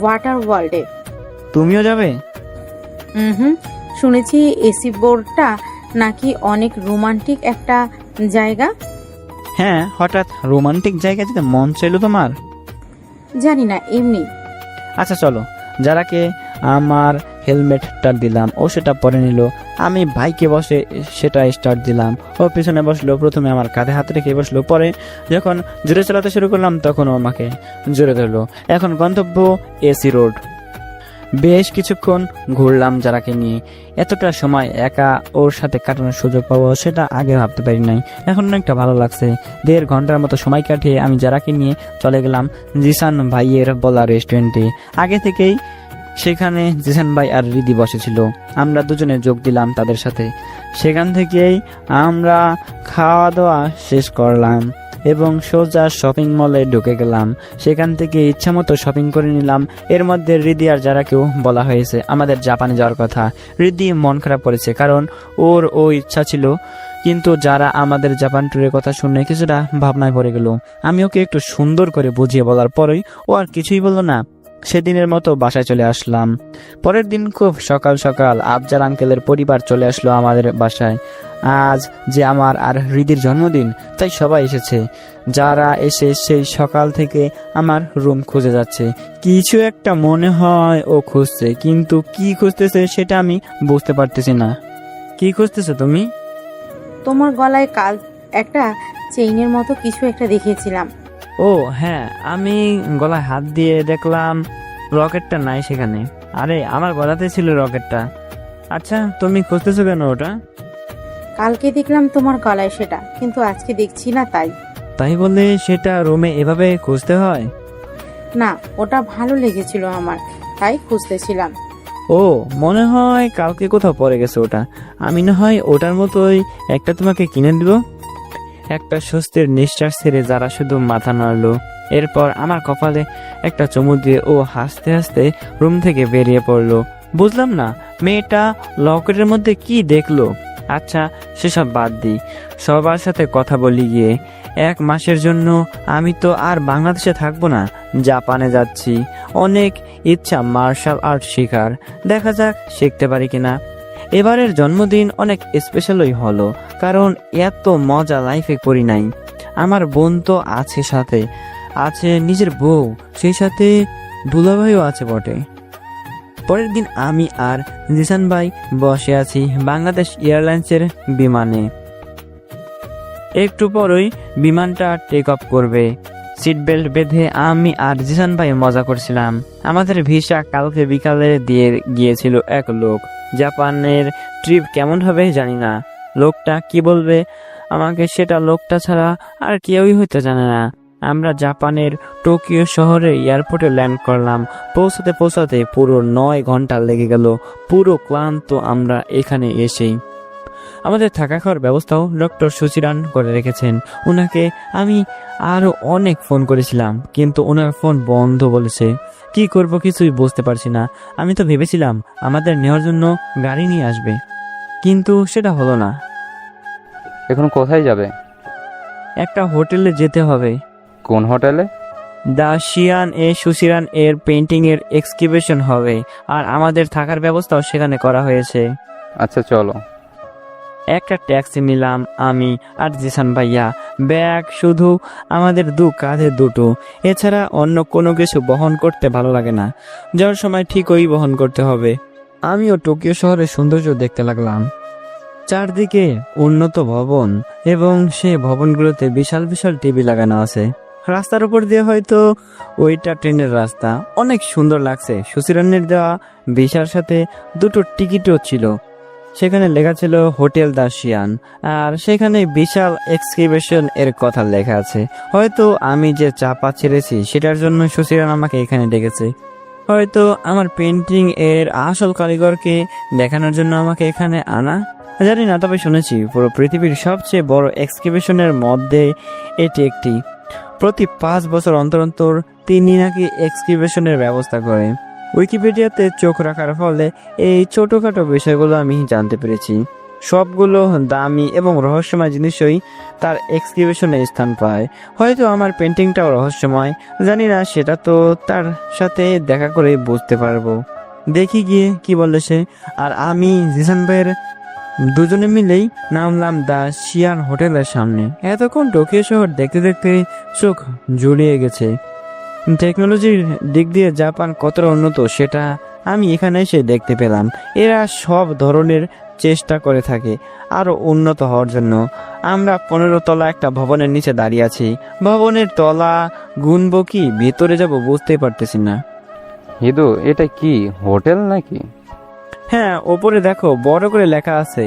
L: ওয়াটার ওয়ার্ল্ডে।
A: তুমিও যাবে?
L: শুনেছি এসি বোর্ডটা নাকি অনেক রোমান্টিক একটা জায়গা।
A: হ্যাঁ, হঠাৎ রোমান্টিক জায়গা যেতে মন চাইলো তোমার?
L: জানি না, এমনি।
A: আচ্ছা চলো। যারাকে আমার হেলমেটটা দিলাম, ও সেটা পরে নিল। আমি বাইকে বসে সেটা স্টার্ট দিলাম। ও পিছনে বসলো। প্রথমে আমার কাঁধে হাত রেখে বসলো, পরে যখন জোরে চালাতে শুরু করলাম তখন ও আমাকে জোরে ধরলো। এখন গন্তব্য এসি রোড। বেশ কিছুক্ষণ ঘুরলাম যারাকে নিয়ে। এতটা সময় একা ওর সাথে কাটানোর সুযোগ পাবো সেটা আগে ভাবতে পারি নাই। এখন অনেকটা ভালো লাগছে। 1.5 ঘন্টার মতো সময় কাটিয়ে আমি যারাকে নিয়ে চলে গেলাম জিসান ভাইয়ের বলা রেস্টুরেন্টে। আগে থেকেই সেখানে জিসান ভাই আর রিদি বসেছিল। আমরা দুজনে যোগ দিলাম তাদের সাথে। সেখান থেকেই আমরা খাওয়া দাওয়া শেষ করলাম এবং সোজা শপিং মলে ঢুকে গেলাম। সেখান থেকে ইচ্ছা মতো শপিং করে নিলাম। এর মধ্যে রিদি আর যারাকেও বলা হয়েছে আমাদের জাপানে যাওয়ার কথা। রিদি মন খারাপ করেছে, কারণ ওর ইচ্ছা ছিল, কিন্তু যারা আমাদের জাপান ট্যুরের কথা শুনে কিছুটা ভাবনায় পড়ে গেল। আমি ওকে একটু সুন্দর করে বুঝিয়ে বলার পরেই ও আর কিছুই বলল না। সেদিনের মতো বাসায় চলে আসলাম। পরের দিন খুব সকাল সকাল আফজাল আঙ্কেলের পরিবার চলে আসলো আমাদের বাসায়। আজ যে আমার আর হৃদির জন্মদিন, তাই সবাই এসেছে। যারা এসে সেই সকাল থেকে আমার রুম খুঁজে যাচ্ছে। কিছু একটা মনে হয় ও খুঁজছে, কিন্তু কি খুঁজতেছে সেটা আমি বুঝতে পারতেছি না। কি খুঁজতেছো তুমি?
L: তোমার গলায় কাল একটা চেইনের মতো কিছু একটা দেখিয়েছিলাম।
A: ও হ্যাঁ, আমি গলায় হাত দিয়ে দেখলাম রকেটটা নাই সেখানে। আরে আমার গলাতে ছিল রকেটটা। আচ্ছা, তুমি খুঁজতেছো কেন ওটা?
L: কালকে দেখলাম তোমার গলায় সেটা, কিন্তু আজকে দেখছি না।
A: তাই বলে সেটা রুমে এভাবে খুঁজতে হয়?
L: না, ওটা ভালো লেগেছিল আমার, তাই খুঁজতেছিলাম।
A: ও মনে হয় কালকে কোথাও পড়ে গেছে ওটা। আমি না হয় ওটার মতোই একটা তোমাকে কিনে দিব। একটা স্বস্তির নিঃশ্বাস ছেড়ে যারা শুধু মাথা নাড়লো। এরপর আমার কপালে একটা চুমু দিয়ে ও হাসতে হাসতে রুম থেকে বেরিয়ে পড়লো। বুঝলাম না মেয়েটা লকেটের মধ্যে কি দেখলো। আচ্ছা সেসব বাদ দিই, সবার সাথে কথা বলি গিয়ে। 1 মাসের জন্য আমি তো আর বাংলাদেশে থাকবো না, জাপানে যাচ্ছি। অনেক ইচ্ছা মার্শাল আর্ট শেখার, দেখা যাক শিখতে পারি কিনা। এবারের জন্মদিন অনেক স্পেশালই হলো, কারণ এত মজা লাইফে করি নাই। আমার বোন তো আছে, সাথে আছে নিজের বউ, সেই সাথে দুলাভাইও আছে বটে। পরের দিন আমি আর জিসান ভাই বসে আছি বাংলাদেশ এয়ারলাইন্সের বিমানে। একটু পরই বিমানটা টেক অফ করবে। সিট বেল্ট বেঁধে আমি আর জিসান ভাই মজা করছিলাম। আমাদের ভিসা কালকে বিকালে দিয়ে গিয়েছিল এক লোক। জাপানের ট্রিপ কেমন হবে জানি না, লোকটা কি বলবে আমাকে সেটা লোকটা ছাড়া আর কেউই হইতে জানে না। আমরা জাপানের টোকিও শহরে এয়ারপোর্টে ল্যান্ড করলাম। পৌঁছাতে পুরো 9 ঘন্টা লেগে গেল। পুরো ক্লান্ত আমরা এখানে এসেই। আমাদের থাকা খাওয়ার ব্যবস্থাও ডক্টর সুচিরান করে রেখেছেন। ওনাকে আমি আরো অনেক ফোন করেছিলাম, কিন্তু ওনার ফোন বন্ধ বলেছে। কি করব কিছুই বুঝতে পারছি না। আমি তো ভেবেছিলাম আমাদের নেওয়ার জন্য গাড়ি নিয়ে আসবে, কিন্তু সেটা হলো না।
N: এখন কোথায় যাবে?
A: একটা হোটেলে যেতে হবে।
N: কোন হোটেলে?
A: দ্য শিয়ান এ সুচিরান এর পেন্টিং এর এক্সিবিশন হবে, আর আমাদের থাকার ব্যবস্থাও সেখানে করা হয়েছে।
N: আচ্ছা চলো।
A: একটা ট্যাক্সি নিলাম আমি আর জিসান ভাইয়া। ব্যাগ শুধু আমাদের কাঁধে দুটো, এছাড়া অন্য কোনো কিছু বহন করতে ভালো লাগে না। যাওয়ার সময় ঠিক ওই বহন করতে হবে। আমিও টোকিও শহরের সৌন্দর্য দেখতে লাগলাম। চারদিকে উন্নত ভবন এবং সেই ভবনগুলোতে বিশাল বিশাল টিভি লাগানো আছে। রাস্তার উপর দিয়ে হয়তো ওইটা ট্রেনের রাস্তা, অনেক সুন্দর লাগছে। সুচিরানের দেওয়া ভিসার সাথে 2টো টিকিটও ছিল। সেখানে লেখা ছিল হোটেল দ্য শিয়ান, আর সেখানে বিশাল এক্সিবিশন এর কথা লেখা আছে। হয়তো আমি যে চাপা ছেড়েছি সেটার জন্য সুচিরান আমাকে এখানে ডেকেছে। হয়তো আমার পেন্টিং এর আসল কারিগরকে দেখানোর জন্য আমাকে এখানে আনা, জানি না। তবে শুনেছি পুরো পৃথিবীর সবচেয়ে বড় এক্সিবিশনের মধ্যে এটি একটি। প্রতি 5 বছর অন্তর অন্তর তিনি নাকি এক্সিবিশনের ব্যবস্থা করে। উইকিপিডিয়াতে চোখ রাখার ফলে এই ছোটখাটো বিষয়গুলো আমি জানতে পেরেছি। সবগুলো দামি এবং রহস্যময় জিনিসই তার এক্সিবিশনে স্থান পায়। হয়তো আমার পেন্টিংটাও রহস্যময়, জানি না। সেটা তো তার সাথে দেখা করে বুঝতে পারবো। দেখি গিয়ে কি বলে সে। আর আমি জিসান ভাইয়ের দুজনে মিলেই নামলাম দ্য শিয়ান হোটেলের সামনে। এতক্ষণ টোকিও শহর দেখতে দেখতে চোখ জুড়িয়ে গেছে। টেকনোলজির দিক দিয়ে জাপান কতটা উন্নত সেটা আমি এখানে এসে দেখতে পেলাম। এরা সব ধরনের চেষ্টা করে থাকে আরো উন্নত হওয়ার জন্য। আমরা 15 তলা একটা ভবনের নিচে দাঁড়িয়ে আছি। ভবনের তলা গুনবো কি ভেতরে যাব বুঝতেই পারতেছি না।
N: হিদু, এটা কি হোটেল নাকি?
A: হ্যাঁ, ওপরে দেখো বড় করে লেখা আছে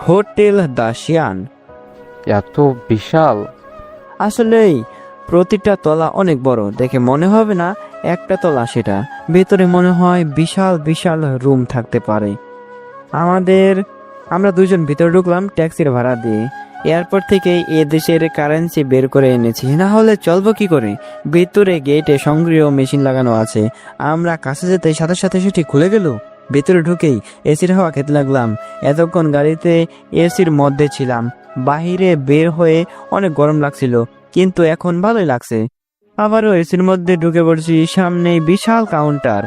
A: হোটেল দ্য শিয়ান।
N: এত বিশাল?
A: আসলেই প্রতিটা তলা অনেক বড়, দেখে মনে হবে না একটা তলা সেটা। ভেতরে মনে হয় বিশাল বিশাল রুম থাকতে পারে। আমরা 2 জন ভিতরে ঢুকলাম ট্যাক্সির ভাড়া দিয়ে। এয়ারপোর্ট থেকে এ দেশের কারেন্সি বের করে এনেছি, না হলে চলবো কি করে। ভেতরে গেটে সংগ্রহ মেশিন লাগানো আছে। আমরা কাছে যেতে সাথে সাথে সেটি খুলে গেল। ভেতরে ঢুকেই এসির হাওয়া খেতে লাগলাম। এতক্ষণ গাড়িতে এসির মধ্যে ছিলাম, বাহিরে বের হয়ে অনেক গরম লাগছিল, কিন্তু এখন ভালোই লাগছে। আবারও এসির মধ্যে ঢুকে পড়ছি। সামনে বিশাল কাউন্টার,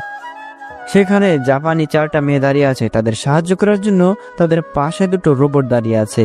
A: সেখানে জাপানি 4টা মেয়ে দাঁড়িয়ে আছে, তাদের সাহায্য করার জন্য তাদের পাশে 2টো রোবট দাঁড়িয়ে আছে।